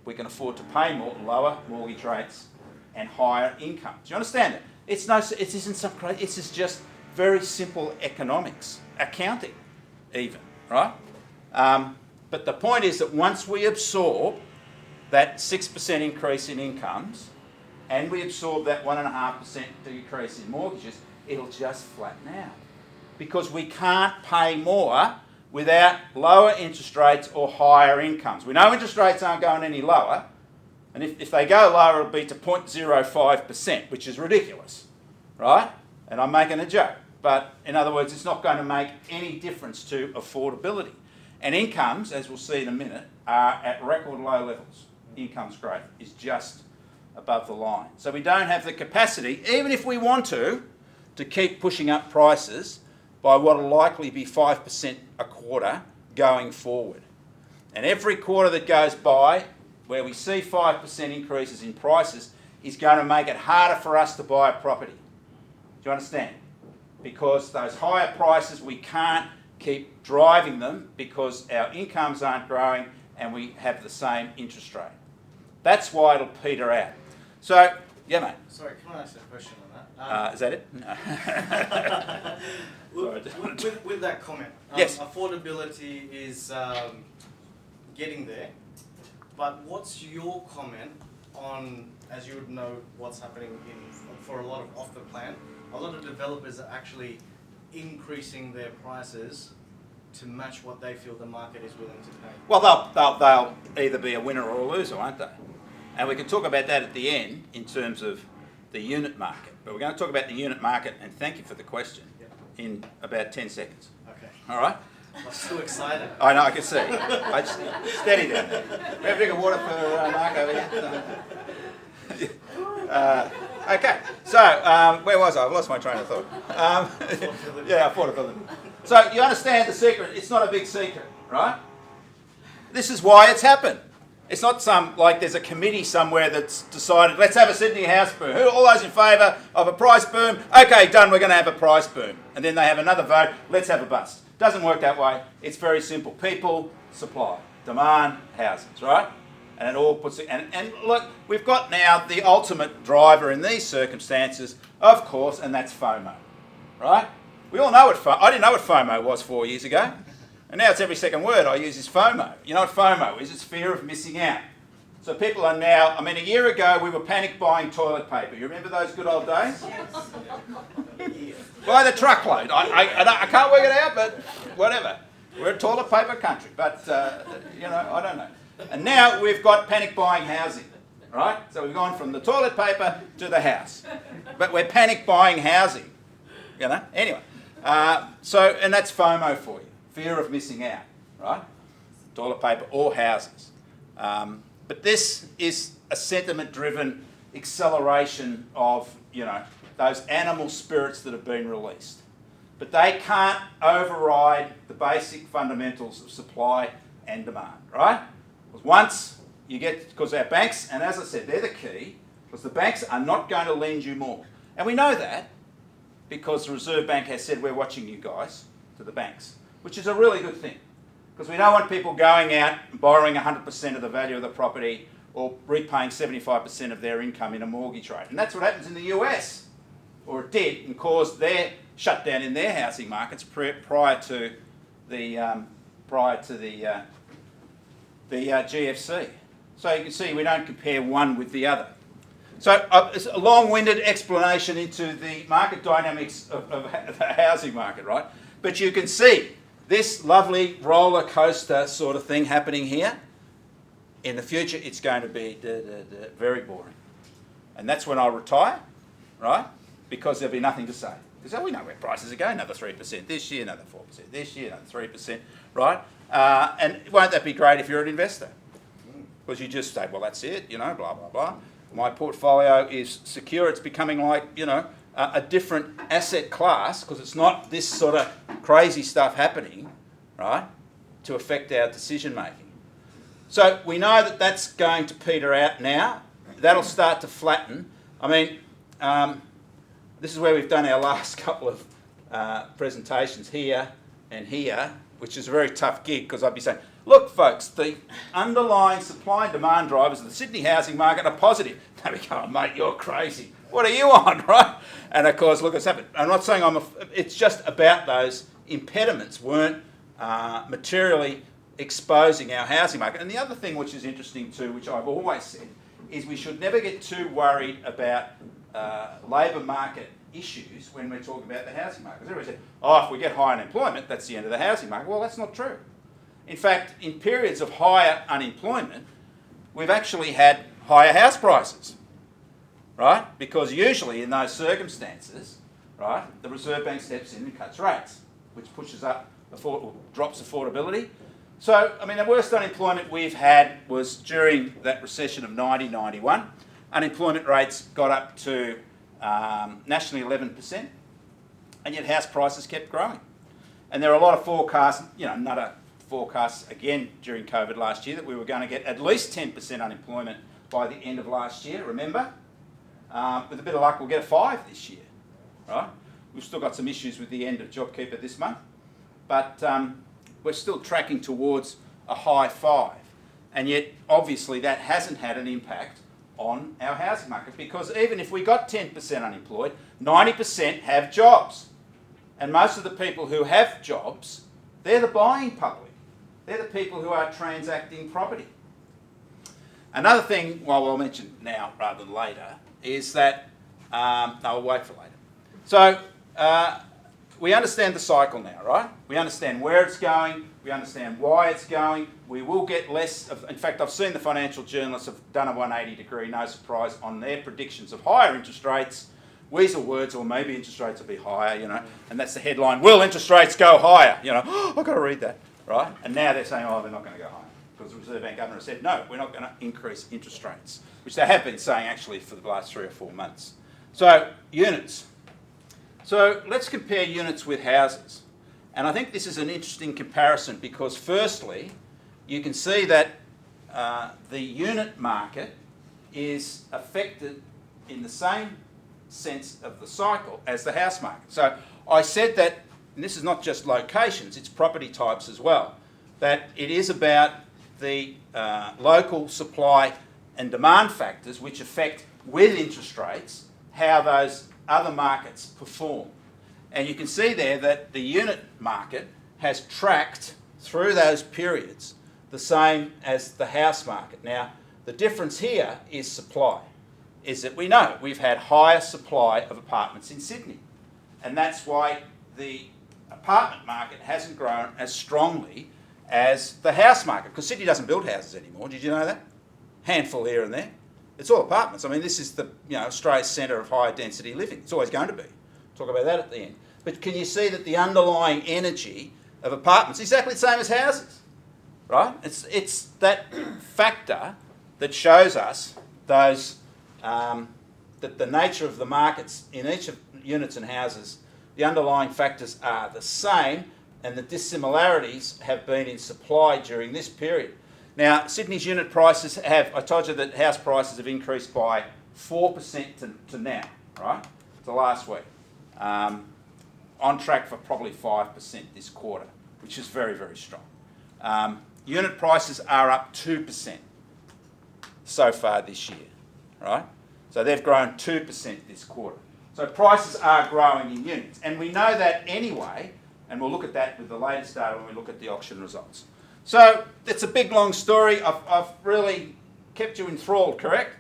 We can afford to pay more, lower mortgage rates and higher incomes. Do you understand it? It isn't some crazy, it's just very simple economics, accounting even, right? But the point is that once we absorb that 6% increase in incomes and we absorb that 1.5% decrease in mortgages, it'll just flatten out. Because we can't pay more without lower interest rates or higher incomes. We know interest rates aren't going any lower, and if they go lower, it'll be to 0.05%, which is ridiculous, right? And I'm making a joke. But in other words, it's not going to make any difference to affordability. And incomes, as we'll see in a minute, are at record low levels. Incomes growth is just above the line. So we don't have the capacity, even if we want to keep pushing up prices by what will likely be 5% a quarter going forward. And every quarter that goes by where we see 5% increases in prices is going to make it harder for us to buy a property. Do you understand? Because those higher prices, we can't keep driving them because our incomes aren't growing and we have the same interest rate. That's why it'll peter out. So, yeah, mate. Sorry, can I ask a question on that? Is that it? No. With that comment, yes. Affordability is getting there, but what's your comment on, as you would know, what's happening for a lot of off the plan? A lot of developers are actually increasing their prices to match what they feel the market is willing to pay. Well, they'll either be a winner or a loser, won't they? And we can talk about that at the end in terms of the unit market. But we're going to talk about the unit market, and thank you for the question, in about 10 seconds. Okay. All right? I'm so excited. I know, I can see. I just, steady down there. We have a drink of water for Mark over here. Okay, so where was I? I've lost my train of thought. Affordability. So you understand the secret. It's not a big secret, right? This is why it's happened. It's not there's a committee somewhere that's decided, let's have a Sydney house boom. All those in favour of a price boom? Okay, done, we're going to have a price boom. And then they have another vote, let's have a bust. Doesn't work that way. It's very simple. People, supply, demand, houses, right? And it all puts it, and look, we've got now the ultimate driver in these circumstances, of course, and that's FOMO, right? We all know I didn't know what FOMO was 4 years ago. And now it's every second word I use is FOMO. You know what FOMO is? It's fear of missing out. So people are now, a year ago we were panic buying toilet paper. You remember those good old days? Yes. By the truckload. I can't work it out, but whatever. We're a toilet paper country, but, I don't know. And now we've got panic buying housing, right? So we've gone from the toilet paper to the house. But we're panic buying housing, Anyway, and that's FOMO for you. Fear of missing out, right? Toilet paper or houses. But this is a sentiment-driven acceleration of, those animal spirits that have been released. But they can't override the basic fundamentals of supply and demand, right? Because once you get, because our banks, and as I said, they're the key, because the banks are not going to lend you more. And we know that because the Reserve Bank has said we're watching you guys, to the banks, which is a really good thing. Because we don't want people going out and borrowing 100% of the value of the property or repaying 75% of their income in a mortgage rate. And that's what happens in the US, or it did, and caused their shutdown in their housing markets prior to the GFC. So you can see we don't compare one with the other. So it's a long-winded explanation into the market dynamics of the housing market, right? But you can see this lovely roller coaster sort of thing happening here. In the future, it's going to be very boring. And that's when I retire, right? Because there'll be nothing to say. Because we know where prices are going, another 3% this year, another 4% this year, another 3%, right? And won't that be great if you're an investor? Because you just say, well, that's it, you know, blah, blah, blah. My portfolio is secure. It's becoming like, you know, a different asset class, because it's not this sort of crazy stuff happening, right, to affect our decision making. So we know that that's going to peter out now. That'll start to flatten. I mean, this is where we've done our last couple of presentations here and here, which is a very tough gig, because I'd be saying, look, folks, the underlying supply and demand drivers of the Sydney housing market are positive. They go, oh, mate, you're crazy. What are you on, right? And of course, look what's happened. I'm not saying it's just about those impediments weren't materially exposing our housing market. And the other thing which is interesting too, which I've always said, is we should never get too worried about labour market issues when we're talking about the housing market. Everybody said, oh, if we get high unemployment, that's the end of the housing market. Well, that's not true. In fact, in periods of higher unemployment, we've actually had higher house prices, right? Because usually in those circumstances, right, the Reserve Bank steps in and cuts rates, which pushes up, drops affordability. So, I mean, the worst unemployment we've had was during that recession of 1991. Unemployment rates got up to nationally 11%, and yet house prices kept growing. And there are a lot of forecasts, you know, another forecasts again during COVID last year that we were going to get at least 10% unemployment by the end of last year, remember? With a bit of luck, we'll get a 5 this year, right? We've still got some issues with the end of JobKeeper this month, but we're still tracking towards a high 5. And yet, obviously, that hasn't had an impact on our housing market, because even if we got 10% unemployed, 90% have jobs. And most of the people who have jobs, they're the buying public. They're the people who are transacting property. Another thing, well, I'll mention now rather than later, is that, no, I'll wait for later. So, we understand the cycle now, right? We understand where it's going, we understand why it's going, we will get less of, in fact, I've seen the financial journalists have done a 180 degree, no surprise, on their predictions of higher interest rates, weasel words, or maybe interest rates will be higher, you know, and that's the headline, will interest rates go higher? You know, oh, I've got to read that, right? And now they're saying, oh, they're not going to go higher, because the Reserve Bank governor has said, no, we're not going to increase interest rates, which they have been saying actually for the last 3 or 4 months. So, units. So let's compare units with houses. And I think this is an interesting comparison because firstly, you can see that the unit market is affected in the same sense of the cycle as the house market. So I said that, and this is not just locations, it's property types as well, that it is about the local supply and demand factors which affect, with interest rates, how those other markets perform. And you can see there that the unit market has tracked through those periods the same as the house market. Now, the difference here is supply, is that we know we've had higher supply of apartments in Sydney. And that's why the apartment market hasn't grown as strongly as the house market, because Sydney doesn't build houses anymore. Did you know that? Handful here and there. It's all apartments. I mean, this is the Australia's centre of higher density living. It's always going to be. Talk about that at the end. But can you see that the underlying energy of apartments is exactly the same as houses, right? It's that factor that shows us those that the nature of the markets in each of units and houses, the underlying factors are the same, and the dissimilarities have been in supply during this period. Now, Sydney's unit prices I told you that house prices have increased by 4% to now, right? To last week. On track for probably 5% this quarter, which is very, very strong. Unit prices are up 2% so far this year, right? So they've grown 2% this quarter. So prices are growing in units. And we know that anyway, and we'll look at that with the latest data when we look at the auction results. So it's a big, long story. I've really kept you enthralled, correct?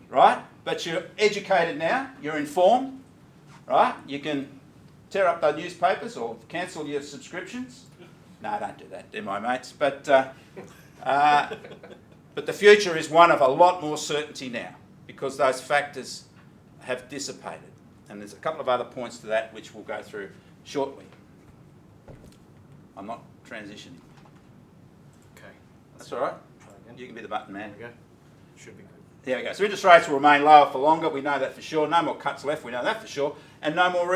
Right? But you're educated now, you're informed, right? You can tear up the newspapers or cancel your subscriptions. No, don't do that, they're my mates. But the future is one of a lot more certainty now because those factors have dissipated. And there's a couple of other points to that which we'll go through shortly. I'm not transitioning. Okay. That's all right. Try again. You can be the button man. There we go. Should be good. There we go. So interest rates will remain lower for longer. We know that for sure. No more cuts left. We know that for sure. And no more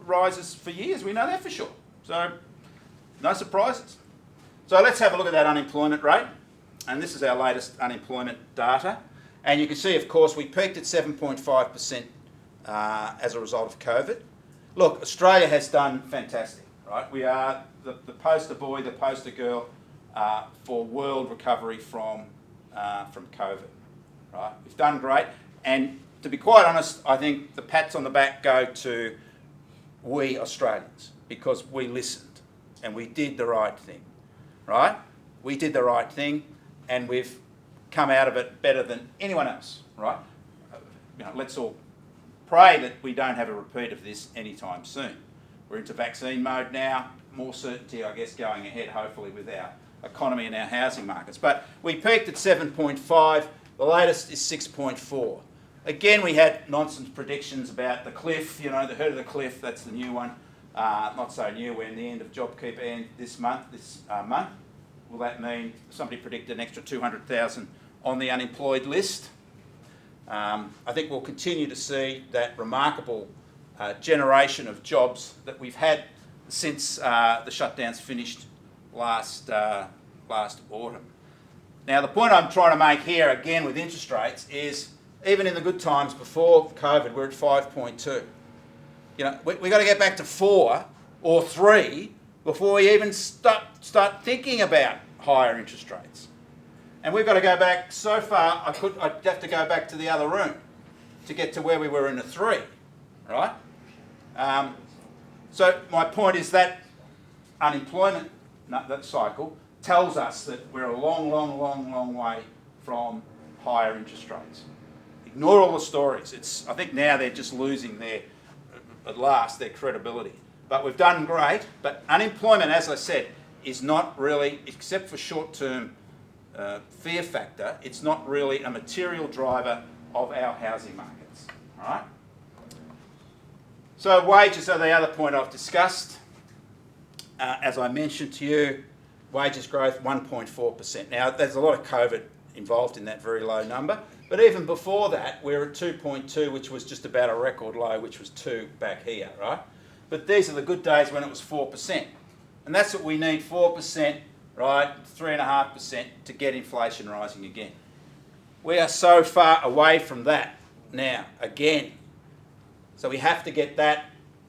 rises for years. We know that for sure. So no surprises. So let's have a look at that unemployment rate. And this is our latest unemployment data. And you can see, of course, we peaked at 7.5% as a result of COVID. Look, Australia has done fantastic, right? We are the poster boy, the poster girl for world recovery from COVID, right? We've done great. And to be quite honest, I think the pats on the back go to we Australians because we listened and we did the right thing, right? We did the right thing and we've come out of it better than anyone else, right? Let's all pray that we don't have a repeat of this anytime soon. We're into vaccine mode now, more certainty, I guess, going ahead, hopefully, with our economy and our housing markets. But we peaked at 7.5, the latest is 6.4. Again, we had nonsense predictions about the cliff, the herd of the cliff, that's the new one. Not so new, we're in the end of JobKeeper end this month. Will that mean somebody predicted an extra 200,000 on the unemployed list? I think we'll continue to see that remarkable generation of jobs that we've had since the shutdowns finished last autumn. Now, the point I'm trying to make here, again, with interest rates is even in the good times before COVID, we're at 5.2. We've got to get back to 4 or 3 before we even start thinking about higher interest rates. And we've got to go back so far, I'd have to go back to the other room to get to where we were in a 3, right? So my point is that unemployment that cycle tells us that we're a long, long, long, long way from higher interest rates. Ignore all the stories. I think now they're just losing at last, their credibility. But we've done great. But unemployment, as I said, is not really, except for short-term fear factor, it's not really a material driver of our housing markets. All right? So wages are the other point I've discussed. As I mentioned to you, wages growth 1.4%. Now, there's a lot of COVID involved in that very low number. But even before that, we're at 2.2, which was just about a record low, which was 2 back here, right? But these are the good days when it was 4%. And that's what we need, 4%, right, 3.5% to get inflation rising again. We are so far away from that now, again. So we have to get that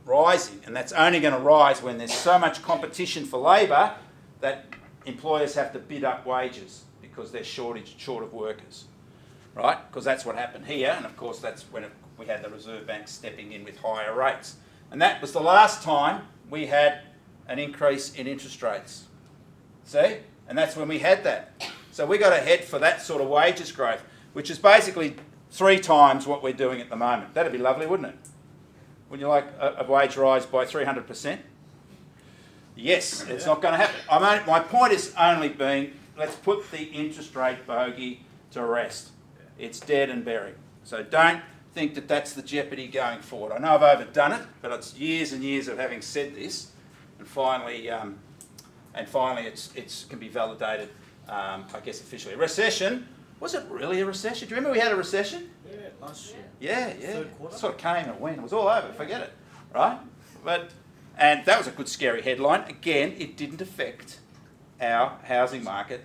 rising, and that's only going to rise when there's so much competition for labour that employers have to bid up wages because they're short of workers, right? Because that's what happened here, and of course that's when we had the Reserve Bank stepping in with higher rates. And that was the last time we had an increase in interest rates. See? And that's when we had that. So we got to head for that sort of wages growth, which is basically 3 times what we're doing at the moment. That'd be lovely, wouldn't it? Would you like a wage rise by 300%? Yes, it's not going to happen. My point is only being, let's put the interest rate bogey to rest. It's dead and buried. So don't think that that's the jeopardy going forward. I know I've overdone it, but it's years and years of having said this, and finally it can be validated, I guess, officially. Recession. Was it really a recession? Do you remember we had a recession? Yeah, last year. Yeah. Third quarter. Sort of came and went. It was all over. Forget it, right? And that was a good, scary headline. Again, it didn't affect our housing market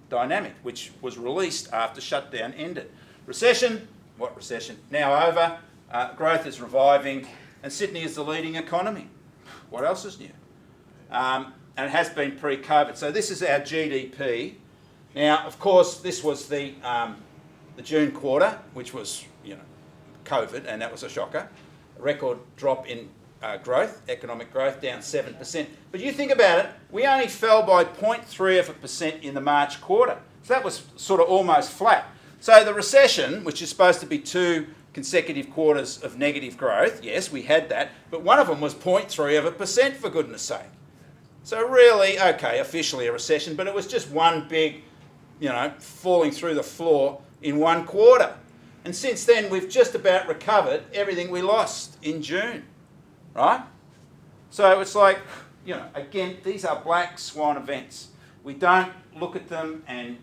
dynamic, which was released after shutdown ended. Recession, what recession? Now over, growth is reviving, and Sydney is the leading economy. What else is new? And it has been pre-COVID. So this is our GDP. Now, of course, this was the June quarter, which was, COVID, and that was a shocker. A record drop in growth, economic growth, down 7%. But you think about it, we only fell by 0.3% in the March quarter. So that was sort of almost flat. So the recession, which is supposed to be 2 consecutive quarters of negative growth, yes, we had that, but one of them was 0.3%, for goodness sake. So really, okay, officially a recession, but it was just one big, falling through the floor in one quarter. And since then, we've just about recovered everything we lost in June, right? So it's like, again, these are black swan events. We don't look at them and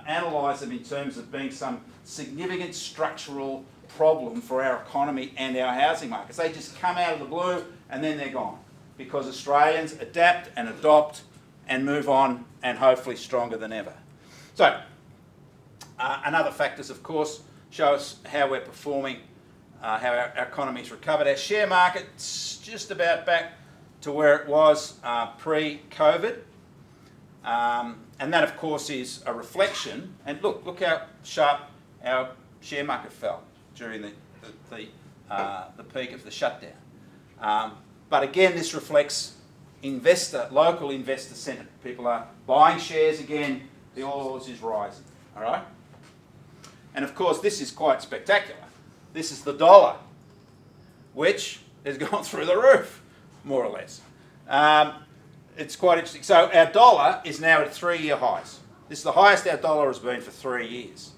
analyse them in terms of being some significant structural problem for our economy and our housing markets. They just come out of the blue and then they're gone because Australians adapt and adopt and move on, and hopefully stronger than ever. So, and other factors, of course, show us how we're performing, how our economy's recovered. Our share market's just about back to where it was pre-COVID. And that, of course, is a reflection. And look how sharp our share market fell during the peak of the shutdown. But again, this reflects local investor sentiment. People are buying shares again. The Oz is rising. All right. And of course, this is quite spectacular. This is the dollar, which has gone through the roof, more or less. It's quite interesting. So our dollar is now at 3-year highs. This is the highest our dollar has been for 3 years.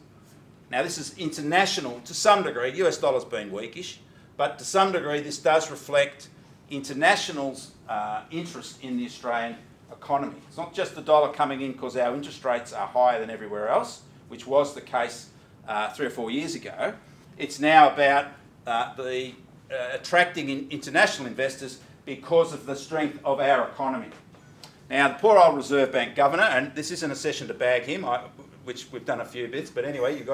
Now this is international to some degree. The US dollar's been weakish, but to some degree this does reflect international's interest in the Australian economy. It's not just the dollar coming in because our interest rates are higher than everywhere else, which was the case 3 or 4 years ago. It's now about attracting international investors because of the strength of our economy. Now, the poor old Reserve Bank governor, and this isn't a session to bag him, which we've done a few bits, but anyway, you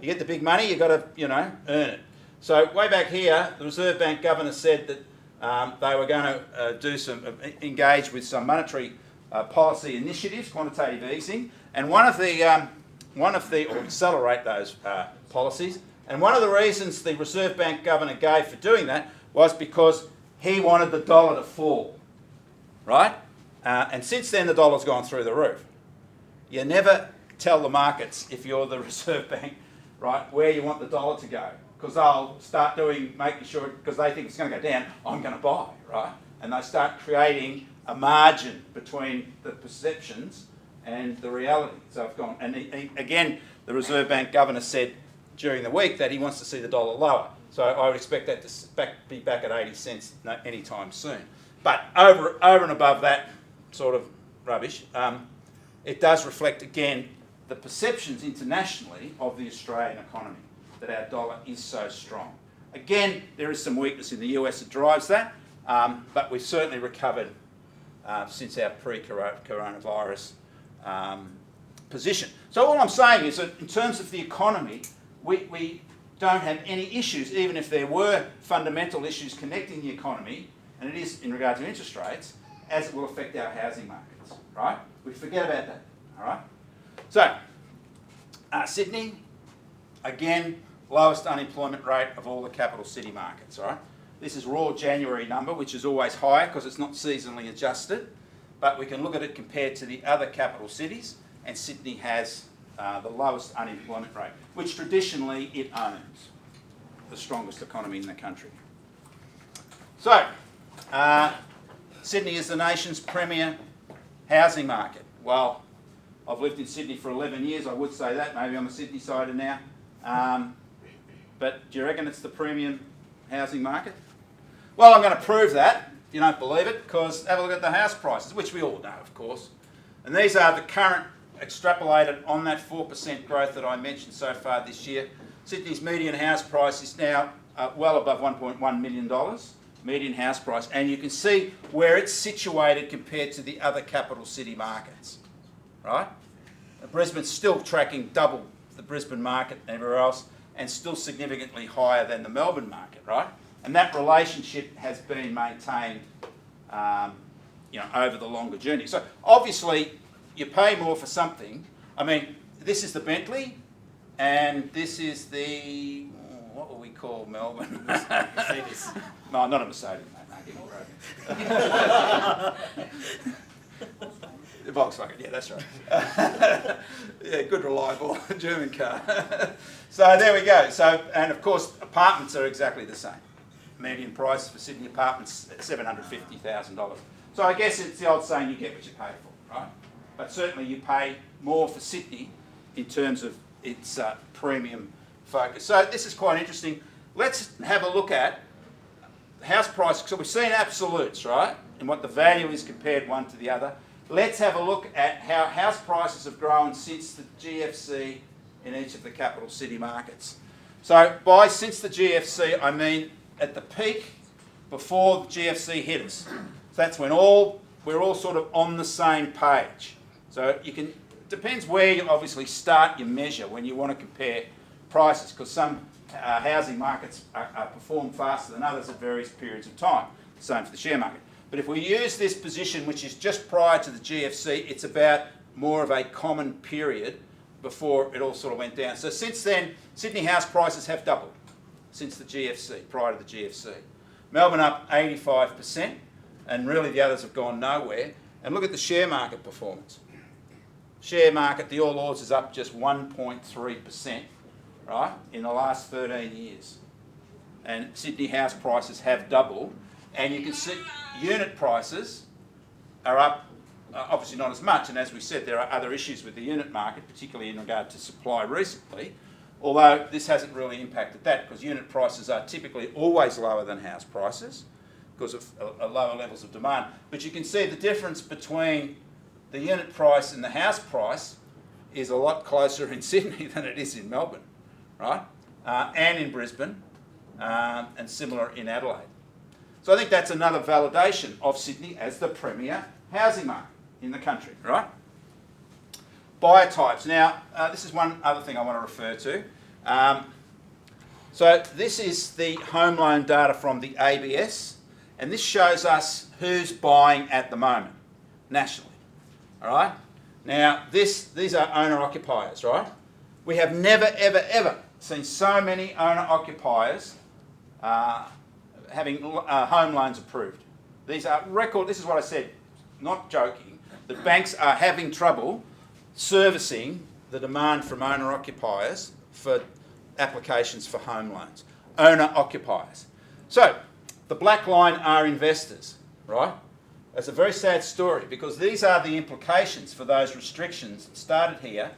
get the big money, you've got to, earn it. So way back here, the Reserve Bank governor said that they were going to engage with some monetary policy initiatives, quantitative easing, and or accelerate those policies. And one of the reasons the Reserve Bank governor gave for doing that was because he wanted the dollar to fall, right? And since then, the dollar's gone through the roof. You never tell the markets, if you're the Reserve Bank, right, where you want the dollar to go, because they'll start making sure, because they think it's going to go down, I'm going to buy, right? And they start creating a margin between the perceptions and the reality. So I've gone, and again, the Reserve Bank governor said during the week that he wants to see the dollar lower. So I would expect that to be back at 80 cents anytime soon. But over and above that sort of rubbish, it does reflect again the perceptions internationally of the Australian economy, that our dollar is so strong. Again, there is some weakness in the US that drives that, but we've certainly recovered since our pre-coronavirus position. So all I'm saying is that in terms of the economy, we don't have any issues, even if there were fundamental issues connecting the economy, and it is in regard to interest rates, as it will affect our housing markets, right? We forget about that, all right? So, Sydney, again, lowest unemployment rate of all the capital city markets, all right? This is raw January number, which is always higher because it's not seasonally adjusted, but we can look at it compared to the other capital cities, and Sydney has the lowest unemployment rate, which traditionally it owns, the strongest economy in the country. So, Sydney is the nation's premier housing market. Well, I've lived in Sydney for 11 years, I would say that, maybe I'm a Sydney sider now. But do you reckon it's the premium housing market? Well, I'm going to prove that, if you don't believe it, because have a look at the house prices, which we all know, of course. And these are the current extrapolated on that 4% growth that I mentioned so far this year. Sydney's median house price is now well above $1.1 million, median house price, and you can see where it's situated compared to the other capital city markets, right? Brisbane's still tracking double the Brisbane market and everywhere else, and still significantly higher than the Melbourne market, right? And that relationship has been maintained, over the longer journey. So obviously, you pay more for something. I mean, this is the Bentley, and this is the, what will we call Melbourne? Mercedes. No, not a Mercedes, mate. No, give me a break. The Volkswagen, yeah, that's right. Yeah, good, reliable German car. So there we go. So, and of course, apartments are exactly the same. Median price for Sydney apartments $750,000. So I guess it's the old saying, you get what you pay for, right? But certainly you pay more for Sydney in terms of its premium focus. So this is quite interesting. Let's have a look at house prices. So we've seen absolutes, right? And what the value is compared one to the other. Let's have a look at how house prices have grown since the GFC in each of the capital city markets. So by since the GFC, I mean at the peak before the GFC hit us. So that's when we're all sort of on the same page. So you can, depends where you obviously start your measure when you want to compare prices, because some housing markets perform faster than others at various periods of time. Same for the share market. But if we use this position, which is just prior to the GFC, it's about more of a common period before it all sort of went down. So since then, Sydney house prices have doubled since the GFC, prior to the GFC. Melbourne up 85%, and really the others have gone nowhere. And look at the share market performance. Share market, the All Ords is up just 1.3%, right, in the last 13 years. And Sydney house prices have doubled. And you can see unit prices are up, obviously not as much, and as we said, there are other issues with the unit market, particularly in regard to supply recently, although this hasn't really impacted that, because unit prices are typically always lower than house prices because of lower levels of demand. But you can see the difference between the unit price and the house price is a lot closer in Sydney than it is in Melbourne, right? And in Brisbane, and similar in Adelaide. So I think that's another validation of Sydney as the premier housing market in the country, right? Buyer types. Now, this is one other thing I want to refer to. So this is the home loan data from the ABS, and this shows us who's buying at the moment, nationally, all right? Now, these are owner-occupiers, right? We have never, ever, ever seen so many owner-occupiers having home loans approved. These are record, this is what I said, not joking, the banks are having trouble servicing the demand from owner-occupiers for applications for home loans. Owner-occupiers. So, the black line are investors, right? That's a very sad story, because these are the implications for those restrictions that started here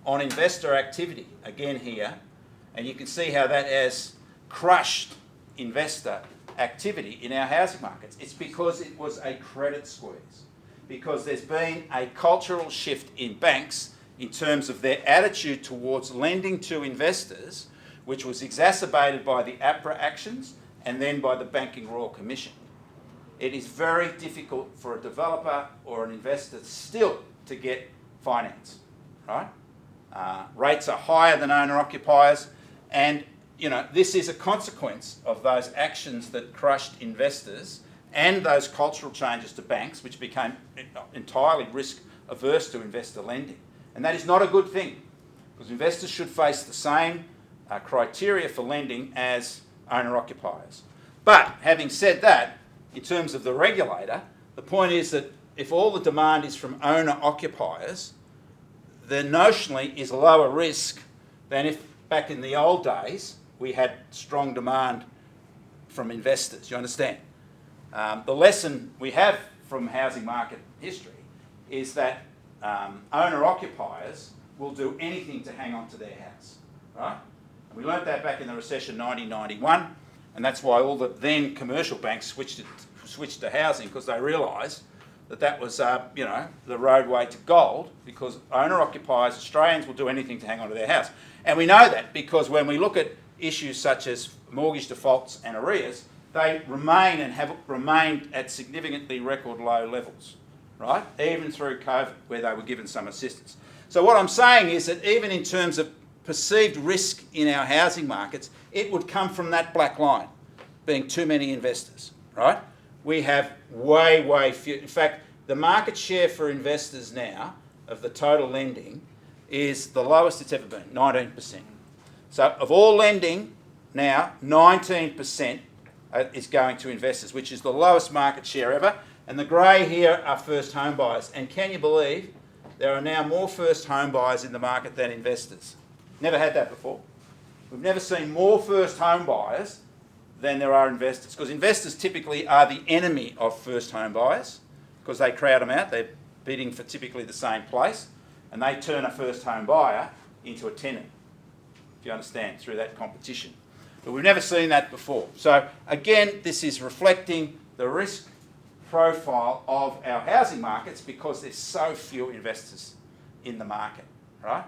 on investor activity, again here, and you can see how that has crushed investor activity in our housing markets. It's because it was a credit squeeze, because there's been a cultural shift in banks in terms of their attitude towards lending to investors, which was exacerbated by the APRA actions and then by the Banking Royal Commission. It is very difficult for a developer or an investor still to get finance, right? Rates are higher than owner-occupiers, and this is a consequence of those actions that crushed investors and those cultural changes to banks, which became entirely risk-averse to investor lending. And that is not a good thing, because investors should face the same criteria for lending as owner-occupiers. But having said that, in terms of the regulator, the point is that if all the demand is from owner-occupiers, there notionally is lower risk than if back in the old days we had strong demand from investors. You understand? The lesson we have from housing market history is that owner-occupiers will do anything to hang on to their house, right? And we learnt that back in the recession 1991, and that's why all the then commercial banks switched to housing, because they realised that that was, the roadway to gold, because owner-occupiers, Australians, will do anything to hang on to their house. And we know that because when we look at issues such as mortgage defaults and arrears, they remain and have remained at significantly record low levels, right? Even through COVID, where they were given some assistance. So what I'm saying is that even in terms of perceived risk in our housing markets, it would come from that black line, being too many investors, right? We have way few. In fact, the market share for investors now of the total lending is the lowest it's ever been, 19%. So of all lending now, 19% is going to investors, which is the lowest market share ever. And the grey here are first home buyers. And can you believe there are now more first home buyers in the market than investors? Never had that before. We've never seen more first home buyers than there are investors, because investors typically are the enemy of first home buyers because they crowd them out. They're bidding for typically the same place, and they turn a first home buyer into a tenant, if you understand, through that competition. But we've never seen that before. So again, this is reflecting the risk profile of our housing markets because there's so few investors in the market, right?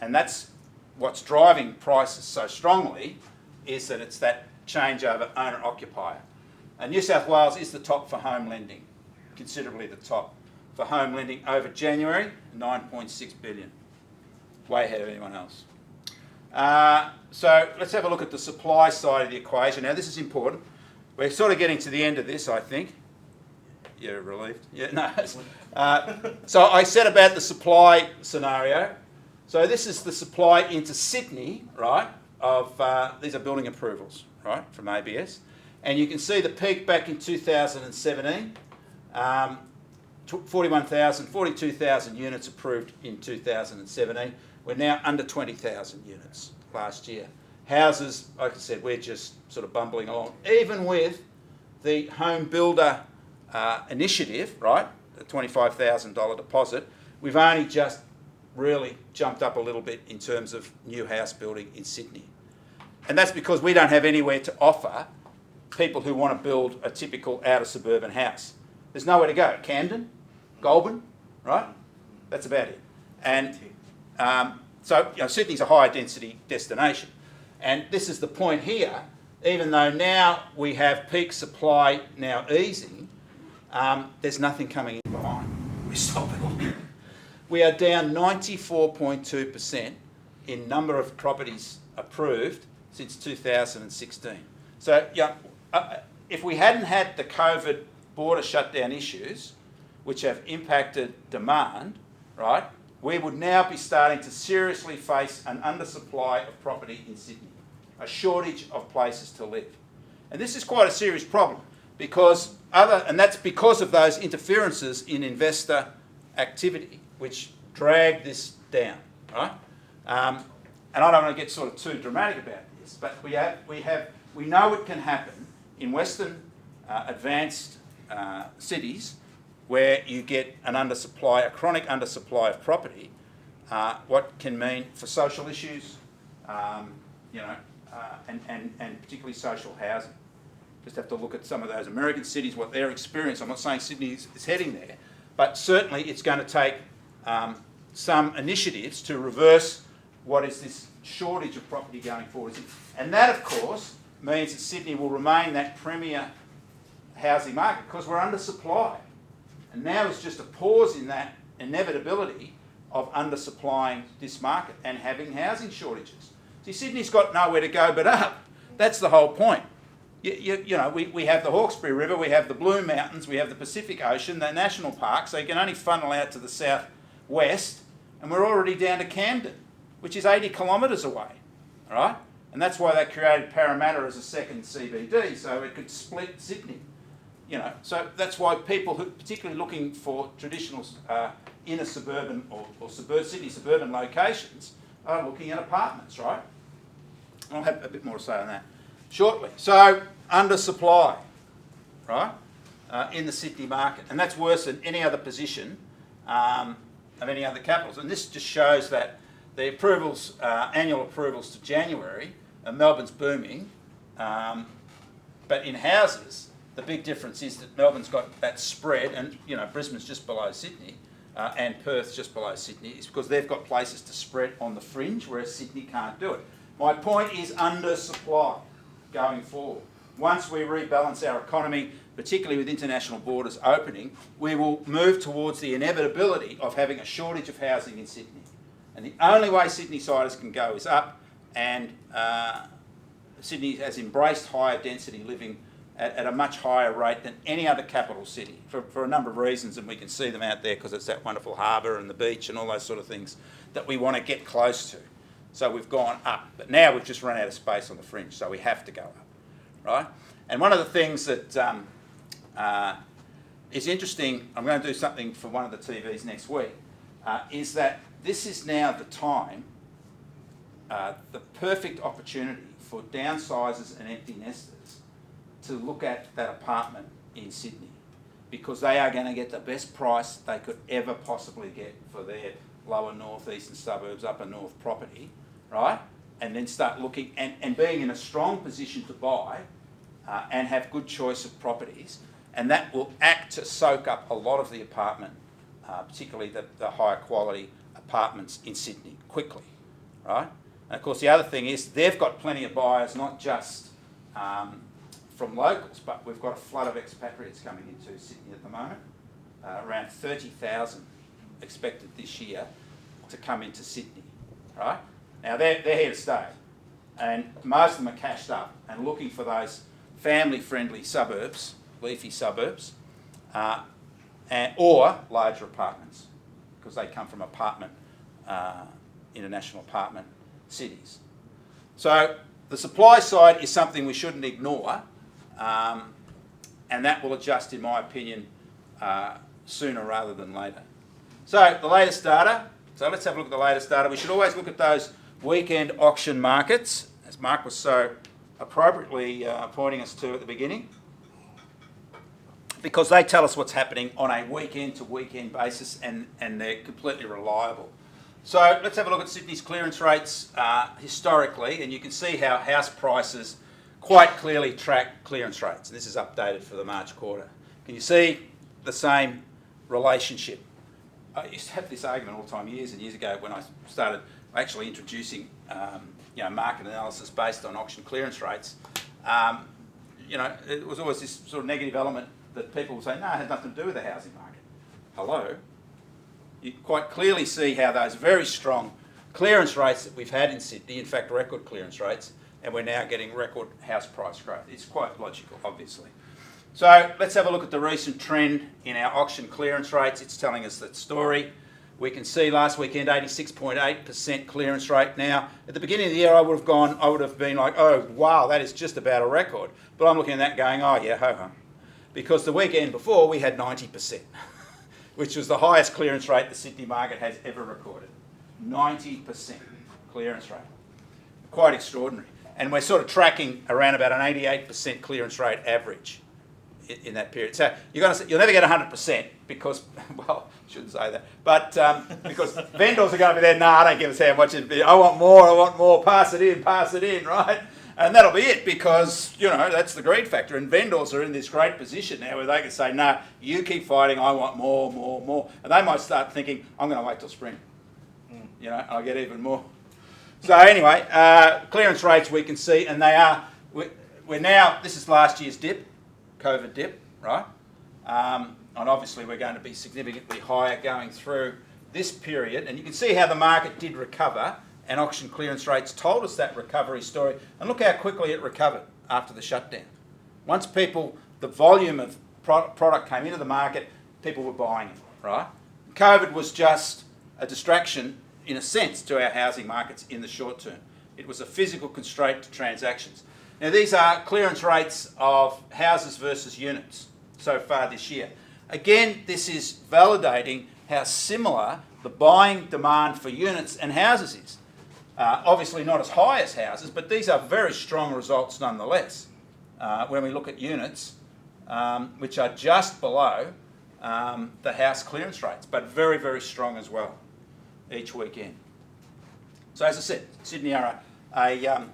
And that's what's driving prices so strongly, is that it's that changeover owner-occupier. And New South Wales is the top for home lending, considerably the top for home lending over January, 9.6 billion, way ahead of anyone else. So let's have a look at the supply side of the equation. Now this is important. We're sort of getting to the end of this, I think. You're relieved? Yeah, no. So I said about the supply scenario. So this is the supply into Sydney, right, of, these are building approvals, right, from ABS. And you can see the peak back in 2017, 42,000 units approved in 2017. We're now under 20,000 units last year. Houses, like I said, we're just sort of bumbling along. Even with the home builder initiative, right, the $25,000 deposit, we've only just really jumped up a little bit in terms of new house building in Sydney. And that's because we don't have anywhere to offer people who want to build a typical outer suburban house. There's nowhere to go. Camden, Goulburn, right? That's about it. And so Sydney's a high density destination. And this is the point here, even though now we have peak supply now easing, there's nothing coming in behind. We're stopping. We are down 94.2% in number of properties approved since 2016. So if we hadn't had the COVID border shutdown issues, which have impacted demand, right, we would now be starting to seriously face an undersupply of property in Sydney, a shortage of places to live. And this is quite a serious problem because and that's because of those interferences in investor activity, which drag this down, right? And I don't want to get sort of too dramatic about this, but we know it can happen in Western advanced cities where you get an undersupply, a chronic undersupply of property, what can mean for social issues, and particularly social housing. Just have to look at some of those American cities, what they're experiencing. I'm not saying Sydney is heading there, but certainly it's going to take some initiatives to reverse what is this shortage of property going forward. And that, of course, means that Sydney will remain that premier housing market because we're undersupplied. And now it's just a pause in that inevitability of undersupplying this market and having housing shortages. See, Sydney's got nowhere to go but up. That's the whole point. You know, we have the Hawkesbury River, we have the Blue Mountains, we have the Pacific Ocean, the national parks. They can only funnel out to the southwest, and we're already down to Camden, which is 80 kilometres away, all right? And that's why they created Parramatta as a second CBD, so it could split Sydney. You know, so that's why people who particularly looking for traditional inner suburban or Sydney suburban locations are looking at apartments, right? I'll have a bit more to say on that shortly. So, undersupply, right, in the Sydney market. And that's worse than any other position of any other capitals. And this just shows that the approvals, annual approvals to January, Melbourne's booming. But in houses, the big difference is that Melbourne's got that spread, and you know Brisbane's just below Sydney, and Perth's just below Sydney. It's because they've got places to spread on the fringe, whereas Sydney can't do it. My point is undersupply going forward. once we rebalance our economy, particularly with international borders opening, we will move towards the inevitability of having a shortage of housing in Sydney. And the only way Sydney-siders can go is up, and Sydney has embraced higher density living at a much higher rate than any other capital city for a number of reasons, and we can see them out there because it's that wonderful harbour and the beach and all those sort of things that we want to get close to. So we've gone up, but now we've just run out of space on the fringe, so we have to go up, right? And one of the things that is interesting, I'm going to do something for one of the TVs next week, is that this is now the time, the perfect opportunity for downsizers and empty nesters to look at that apartment in Sydney, because they are going to get the best price they could ever possibly get for their lower northeastern suburbs, upper north property, right? And then start looking and being in a strong position to buy and have good choice of properties, and that will act to soak up a lot of the apartment, particularly the higher quality apartments in Sydney quickly, right? And of course the other thing is they've got plenty of buyers, not just from locals, but we've got a flood of expatriates coming into Sydney at the moment, around 30,000 expected this year to come into Sydney, right? Now they're here to stay, and most of them are cashed up and looking for those family-friendly suburbs, leafy suburbs, or larger apartments, because they come from international apartment cities. So the supply side is something we shouldn't ignore, and that will adjust, in my opinion, sooner rather than later. So the latest data, so let's have a look at the latest data. We should always look at those weekend auction markets, as Mark was so appropriately pointing us to at the beginning, because they tell us what's happening on a weekend to weekend basis, and they're completely reliable. So let's have a look at Sydney's clearance rates historically, and you can see how house prices quite clearly track clearance rates. And this is updated for the March quarter. Can you see the same relationship? I used to have this argument all the time years and years ago when I started actually introducing market analysis based on auction clearance rates. It was always this sort of negative element that people would say, no, it has nothing to do with the housing market. Hello? You quite clearly see how those very strong clearance rates that we've had in Sydney, in fact record clearance rates, and we're now getting record house price growth. It's quite logical, obviously. So let's have a look at the recent trend in our auction clearance rates. It's telling us that story. We can see last weekend 86.8% clearance rate. Now, at the beginning of the year, I would have been like, oh wow, that is just about a record. But I'm looking at that going, oh yeah, ho ho. Because the weekend before we had 90%, which was the highest clearance rate the Sydney market has ever recorded. 90% clearance rate. Quite extraordinary. And we're sort of tracking around about an 88% clearance rate average in that period. So you'll never get 100% because, well, I shouldn't say that, but because vendors are going to be there, nah, I don't give a how much it be. I want more, pass it in, right? And that'll be it because, that's the greed factor. And vendors are in this great position now where they can say, no, you keep fighting, I want more. And they might start thinking, I'm going to wait till spring. I'll get even more. So anyway, clearance rates we can see, and we're now, this is last year's dip, COVID dip, right? And obviously we're going to be significantly higher going through this period. And you can see how the market did recover, and auction clearance rates told us that recovery story. And look how quickly it recovered after the shutdown. Once the volume of product came into the market, people were buying it, right? COVID was just a distraction, in a sense, to our housing markets in the short term. It was a physical constraint to transactions. Now these are clearance rates of houses versus units so far this year. Again, this is validating how similar the buying demand for units and houses is. Obviously not as high as houses, but these are very strong results nonetheless when we look at units, which are just below the house clearance rates, but very, very strong as well each weekend. So as I said, Sydney are an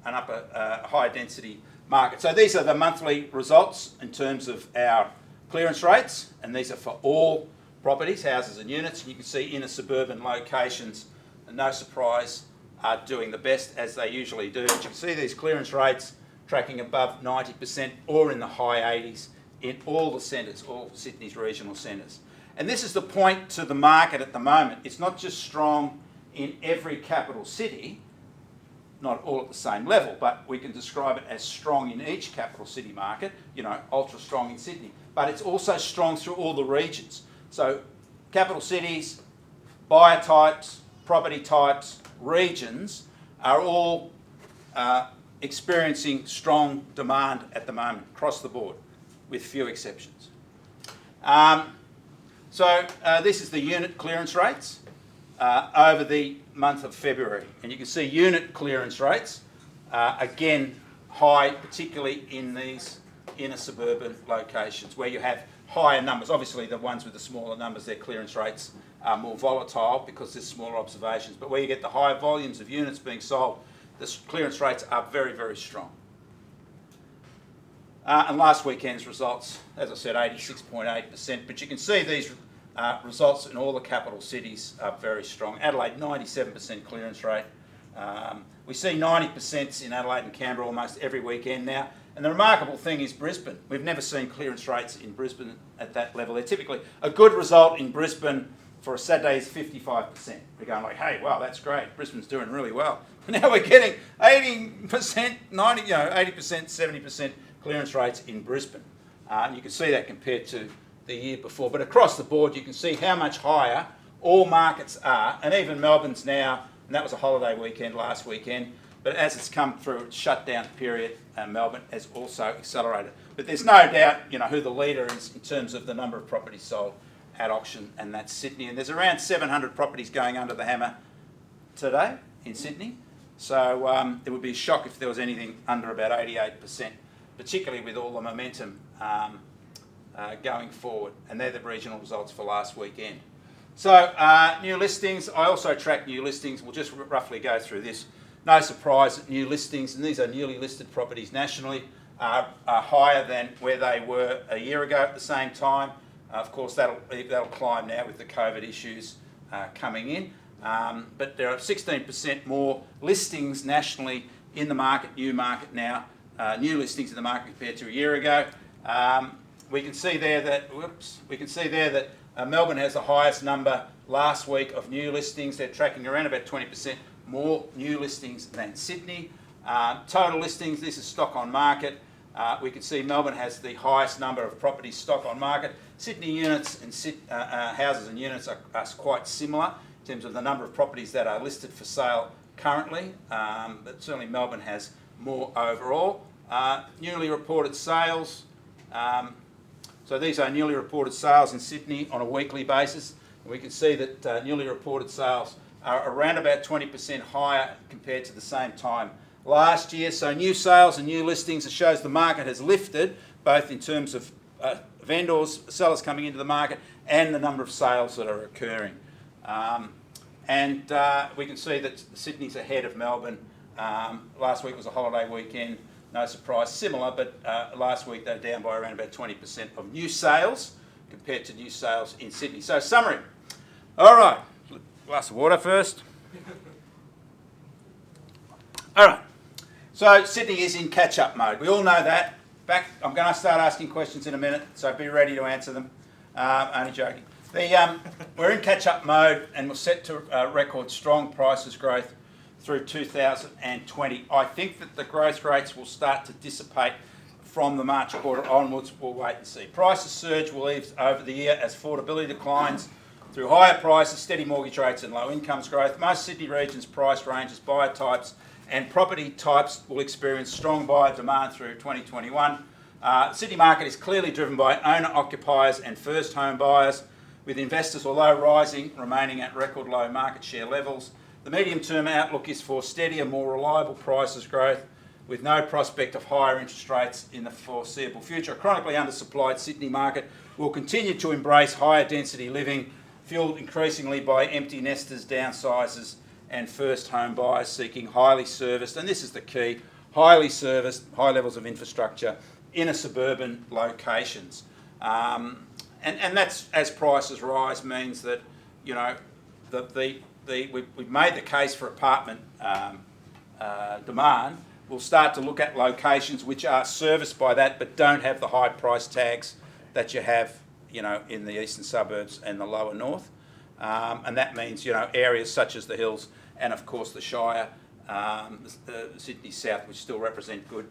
upper high density market. So these are the monthly results in terms of our clearance rates, and these are for all properties, houses and units. You can see inner suburban locations, and no surprise, are doing the best, as they usually do. But you can see these clearance rates tracking above 90% or in the high 80s in all the centres, all Sydney's regional centres. And this is the point to the market at the moment. It's not just strong in every capital city, not all at the same level, but we can describe it as strong in each capital city market, you know, ultra strong in Sydney. But it's also strong through all the regions. So capital cities, buyer types, property types, regions are all experiencing strong demand at the moment across the board, with few exceptions. This is the unit clearance rates over the month of February. And you can see unit clearance rates, again, high, particularly in these inner suburban locations where you have higher numbers. Obviously, the ones with the smaller numbers, their clearance rates are more volatile because there's smaller observations. But where you get the higher volumes of units being sold, the clearance rates are very, very strong. And last weekend's results, as I said, 86.8%. But you can see these results in all the capital cities are very strong. Adelaide, 97% clearance rate. We see 90% in Adelaide and Canberra almost every weekend now. And the remarkable thing is Brisbane. We've never seen clearance rates in Brisbane at that level. They're typically, a good result in Brisbane for a Saturday is 55%. We're going like, hey, wow, that's great. Brisbane's doing really well. Now we're getting 80%, 90, 80%, 70% clearance rates in Brisbane. And you can see that compared to the year before. But across the board, you can see how much higher all markets are. And even Melbourne's now, and that was a holiday weekend last weekend, but as it's come through its shutdown period, Melbourne has also accelerated. But there's no doubt, who the leader is in terms of the number of properties sold at auction, and that's Sydney. And there's around 700 properties going under the hammer today in Sydney. So it would be a shock if there was anything under about 88%, particularly with all the momentum going forward. And they're the regional results for last weekend. So new listings, I also track new listings. We'll just roughly go through this. No surprise that new listings, and these are newly listed properties nationally, are higher than where they were a year ago at the same time. Of course, that'll climb now with the COVID issues coming in. But there are 16% more listings nationally in the market, new market now, new listings in the market compared to a year ago. We can see there that Melbourne has the highest number last week of new listings. They're tracking around about 20% more new listings than Sydney. Total listings, this is stock on market. We can see Melbourne has the highest number of properties stock on market. Sydney units and houses and units are quite similar in terms of the number of properties that are listed for sale currently, but certainly Melbourne has more overall. Newly reported sales. So these are newly reported sales in Sydney on a weekly basis. And we can see that newly reported sales are around about 20% higher compared to the same time last year. So new sales and new listings, it shows the market has lifted, both in terms of vendors, sellers coming into the market, and the number of sales that are occurring. We can see that Sydney's ahead of Melbourne. Last week was a holiday weekend, no surprise, similar, but last week they were down by around about 20% of new sales compared to new sales in Sydney. So summary. All right, glass of water first. All right, so Sydney is in catch-up mode. We all know that. I'm going to start asking questions in a minute, so be ready to answer them. Only joking. We're in catch-up mode, and we're set to record strong prices growth through 2020. I think that the growth rates will start to dissipate from the March quarter onwards. We'll wait and see. Prices surge will ease over the year as affordability declines through higher prices, steady mortgage rates and low incomes growth. Most Sydney regions' price ranges, buyer types and property types will experience strong buyer demand through 2021. The Sydney market is clearly driven by owner-occupiers and first home buyers, with investors, although rising, remaining at record low market share levels. The medium-term outlook is for steadier, more reliable prices growth, with no prospect of higher interest rates in the foreseeable future. A chronically undersupplied Sydney market will continue to embrace higher density living, fuelled increasingly by empty nesters, downsizers and first home buyers seeking highly serviced, and this is the key, highly serviced, high levels of infrastructure in suburban locations. And that's, as prices rise, means that the we've made the case for apartment demand, we'll start to look at locations which are serviced by that but don't have the high price tags that you have, in the eastern suburbs and the lower north. And that means, areas such as the hills and, of course, the Shire, the Sydney South, which still represent good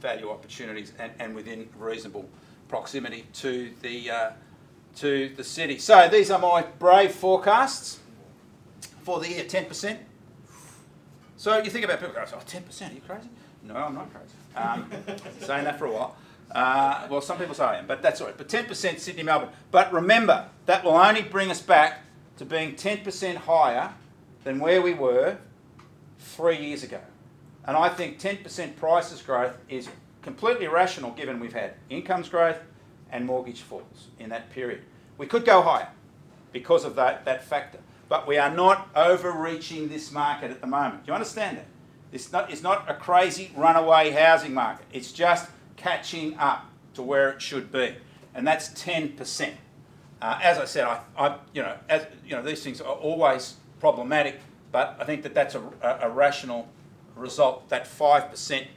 value opportunities and within reasonable proximity to the city. So these are my brave forecasts for the year, 10%. So you think about people go, 10%, are you crazy? No, I'm not crazy. Saying that for a while. Well, some people say I am, but that's all right. But 10% Sydney, Melbourne. But remember, that will only bring us back to being 10% higher than where we were 3 years ago. And I think 10% prices growth is completely rational given we've had incomes growth and mortgage falls in that period. We could go higher because of that factor. But we are not overreaching this market at the moment. Do you understand that? It's not a crazy runaway housing market. It's just catching up to where it should be. And that's 10%. As I said, these things are always problematic, but I think that's a rational result, that 5%,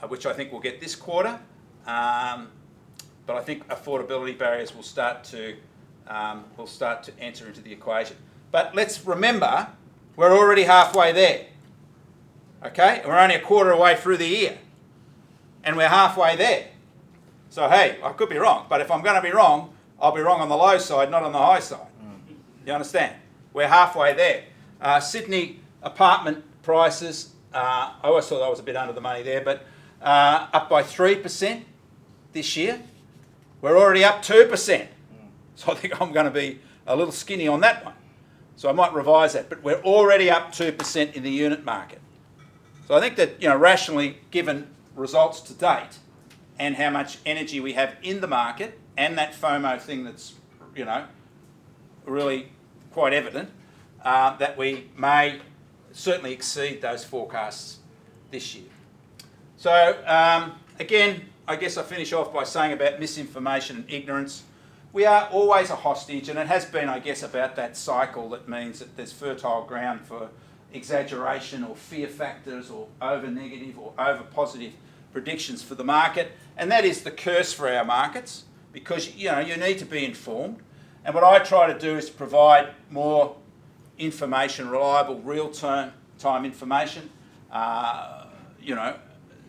which I think we'll get this quarter. But I think affordability barriers will start to enter into the equation. But let's remember, we're already halfway there. Okay? We're only a quarter away through the year. And we're halfway there. So, hey, I could be wrong. But if I'm going to be wrong, I'll be wrong on the low side, not on the high side. You understand? We're halfway there. Sydney apartment prices, I always thought I was a bit under the money there, but up by 3% this year. We're already up 2%. So I think I'm going to be a little skinny on that one. So I might revise that. But we're already up 2% in the unit market. So I think that, rationally, given results to date and how much energy we have in the market and that FOMO thing that's, really quite evident, that we may certainly exceed those forecasts this year. So, again, I guess I finish off by saying about misinformation and ignorance. We are always a hostage, and it has been, I guess, about that cycle that means that there's fertile ground for exaggeration or fear factors or over-negative or over-positive predictions for the market. And that is the curse for our markets because, you need to be informed. And what I try to do is provide more information, reliable, real-time information,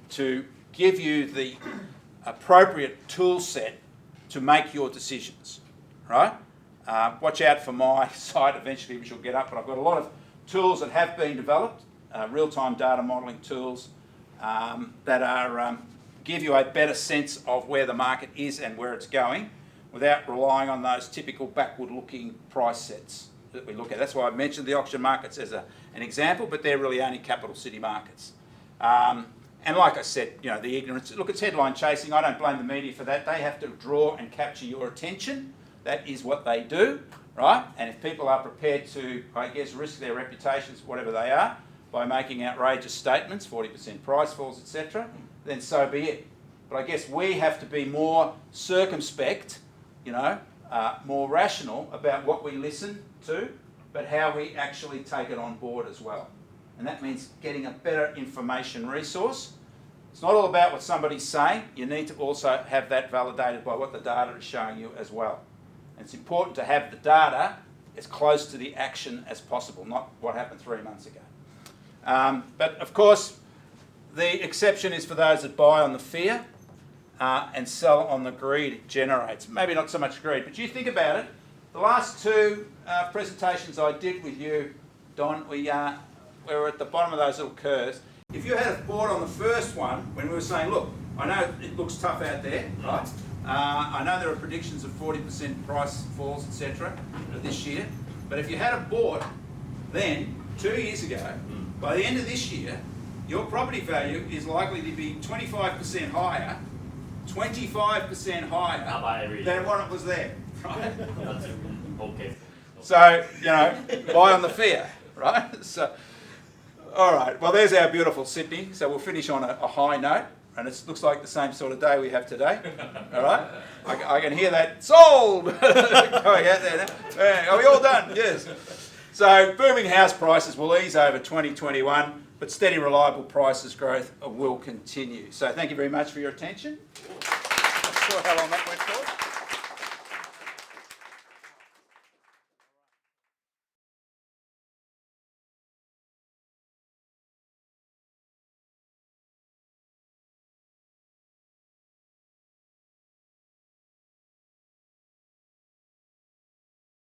to give you the appropriate tool set to make your decisions, right? Watch out for my site eventually, which will get up, but I've got a lot of tools that have been developed, real-time data modelling tools that are give you a better sense of where the market is and where it's going without relying on those typical backward-looking price sets that we look at. That's why I mentioned the auction markets as an example, but they're really only capital city markets. And like I said, the ignorance, look, it's headline chasing. I don't blame the media for that. They have to draw and capture your attention. That is what they do, right? And if people are prepared to, I guess, risk their reputations, whatever they are, by making outrageous statements, 40% price falls, etc., then so be it. But I guess we have to be more circumspect, more rational about what we listen to, but how we actually take it on board as well. And that means getting a better information resource. It's not all about what somebody's saying. You need to also have that validated by what the data is showing you as well. And it's important to have the data as close to the action as possible, not what happened 3 months ago. But of course, the exception is for those that buy on the fear and sell on the greed it generates. Maybe not so much greed, but you think about it. The last two presentations I did with you, Don, we were at the bottom of those little curves. If you had bought on the first one, when we were saying, look, I know it looks tough out there, right? I know there are predictions of 40% price falls, etc. this year. But if you had bought then, 2 years ago, by the end of this year, your property value is likely to be 25% higher, 25% higher than what it was there, right? Okay. So, buy on the fear, right? So, all right, well, there's our beautiful Sydney. So we'll finish on a high note. and it looks like the same sort of day we have today. All right, I can hear that sold going out there now. Yeah, are we all done? Yes. So booming house prices will ease over 2021, but steady, reliable prices growth will continue. So thank you very much for your attention. Not sure how long that went for.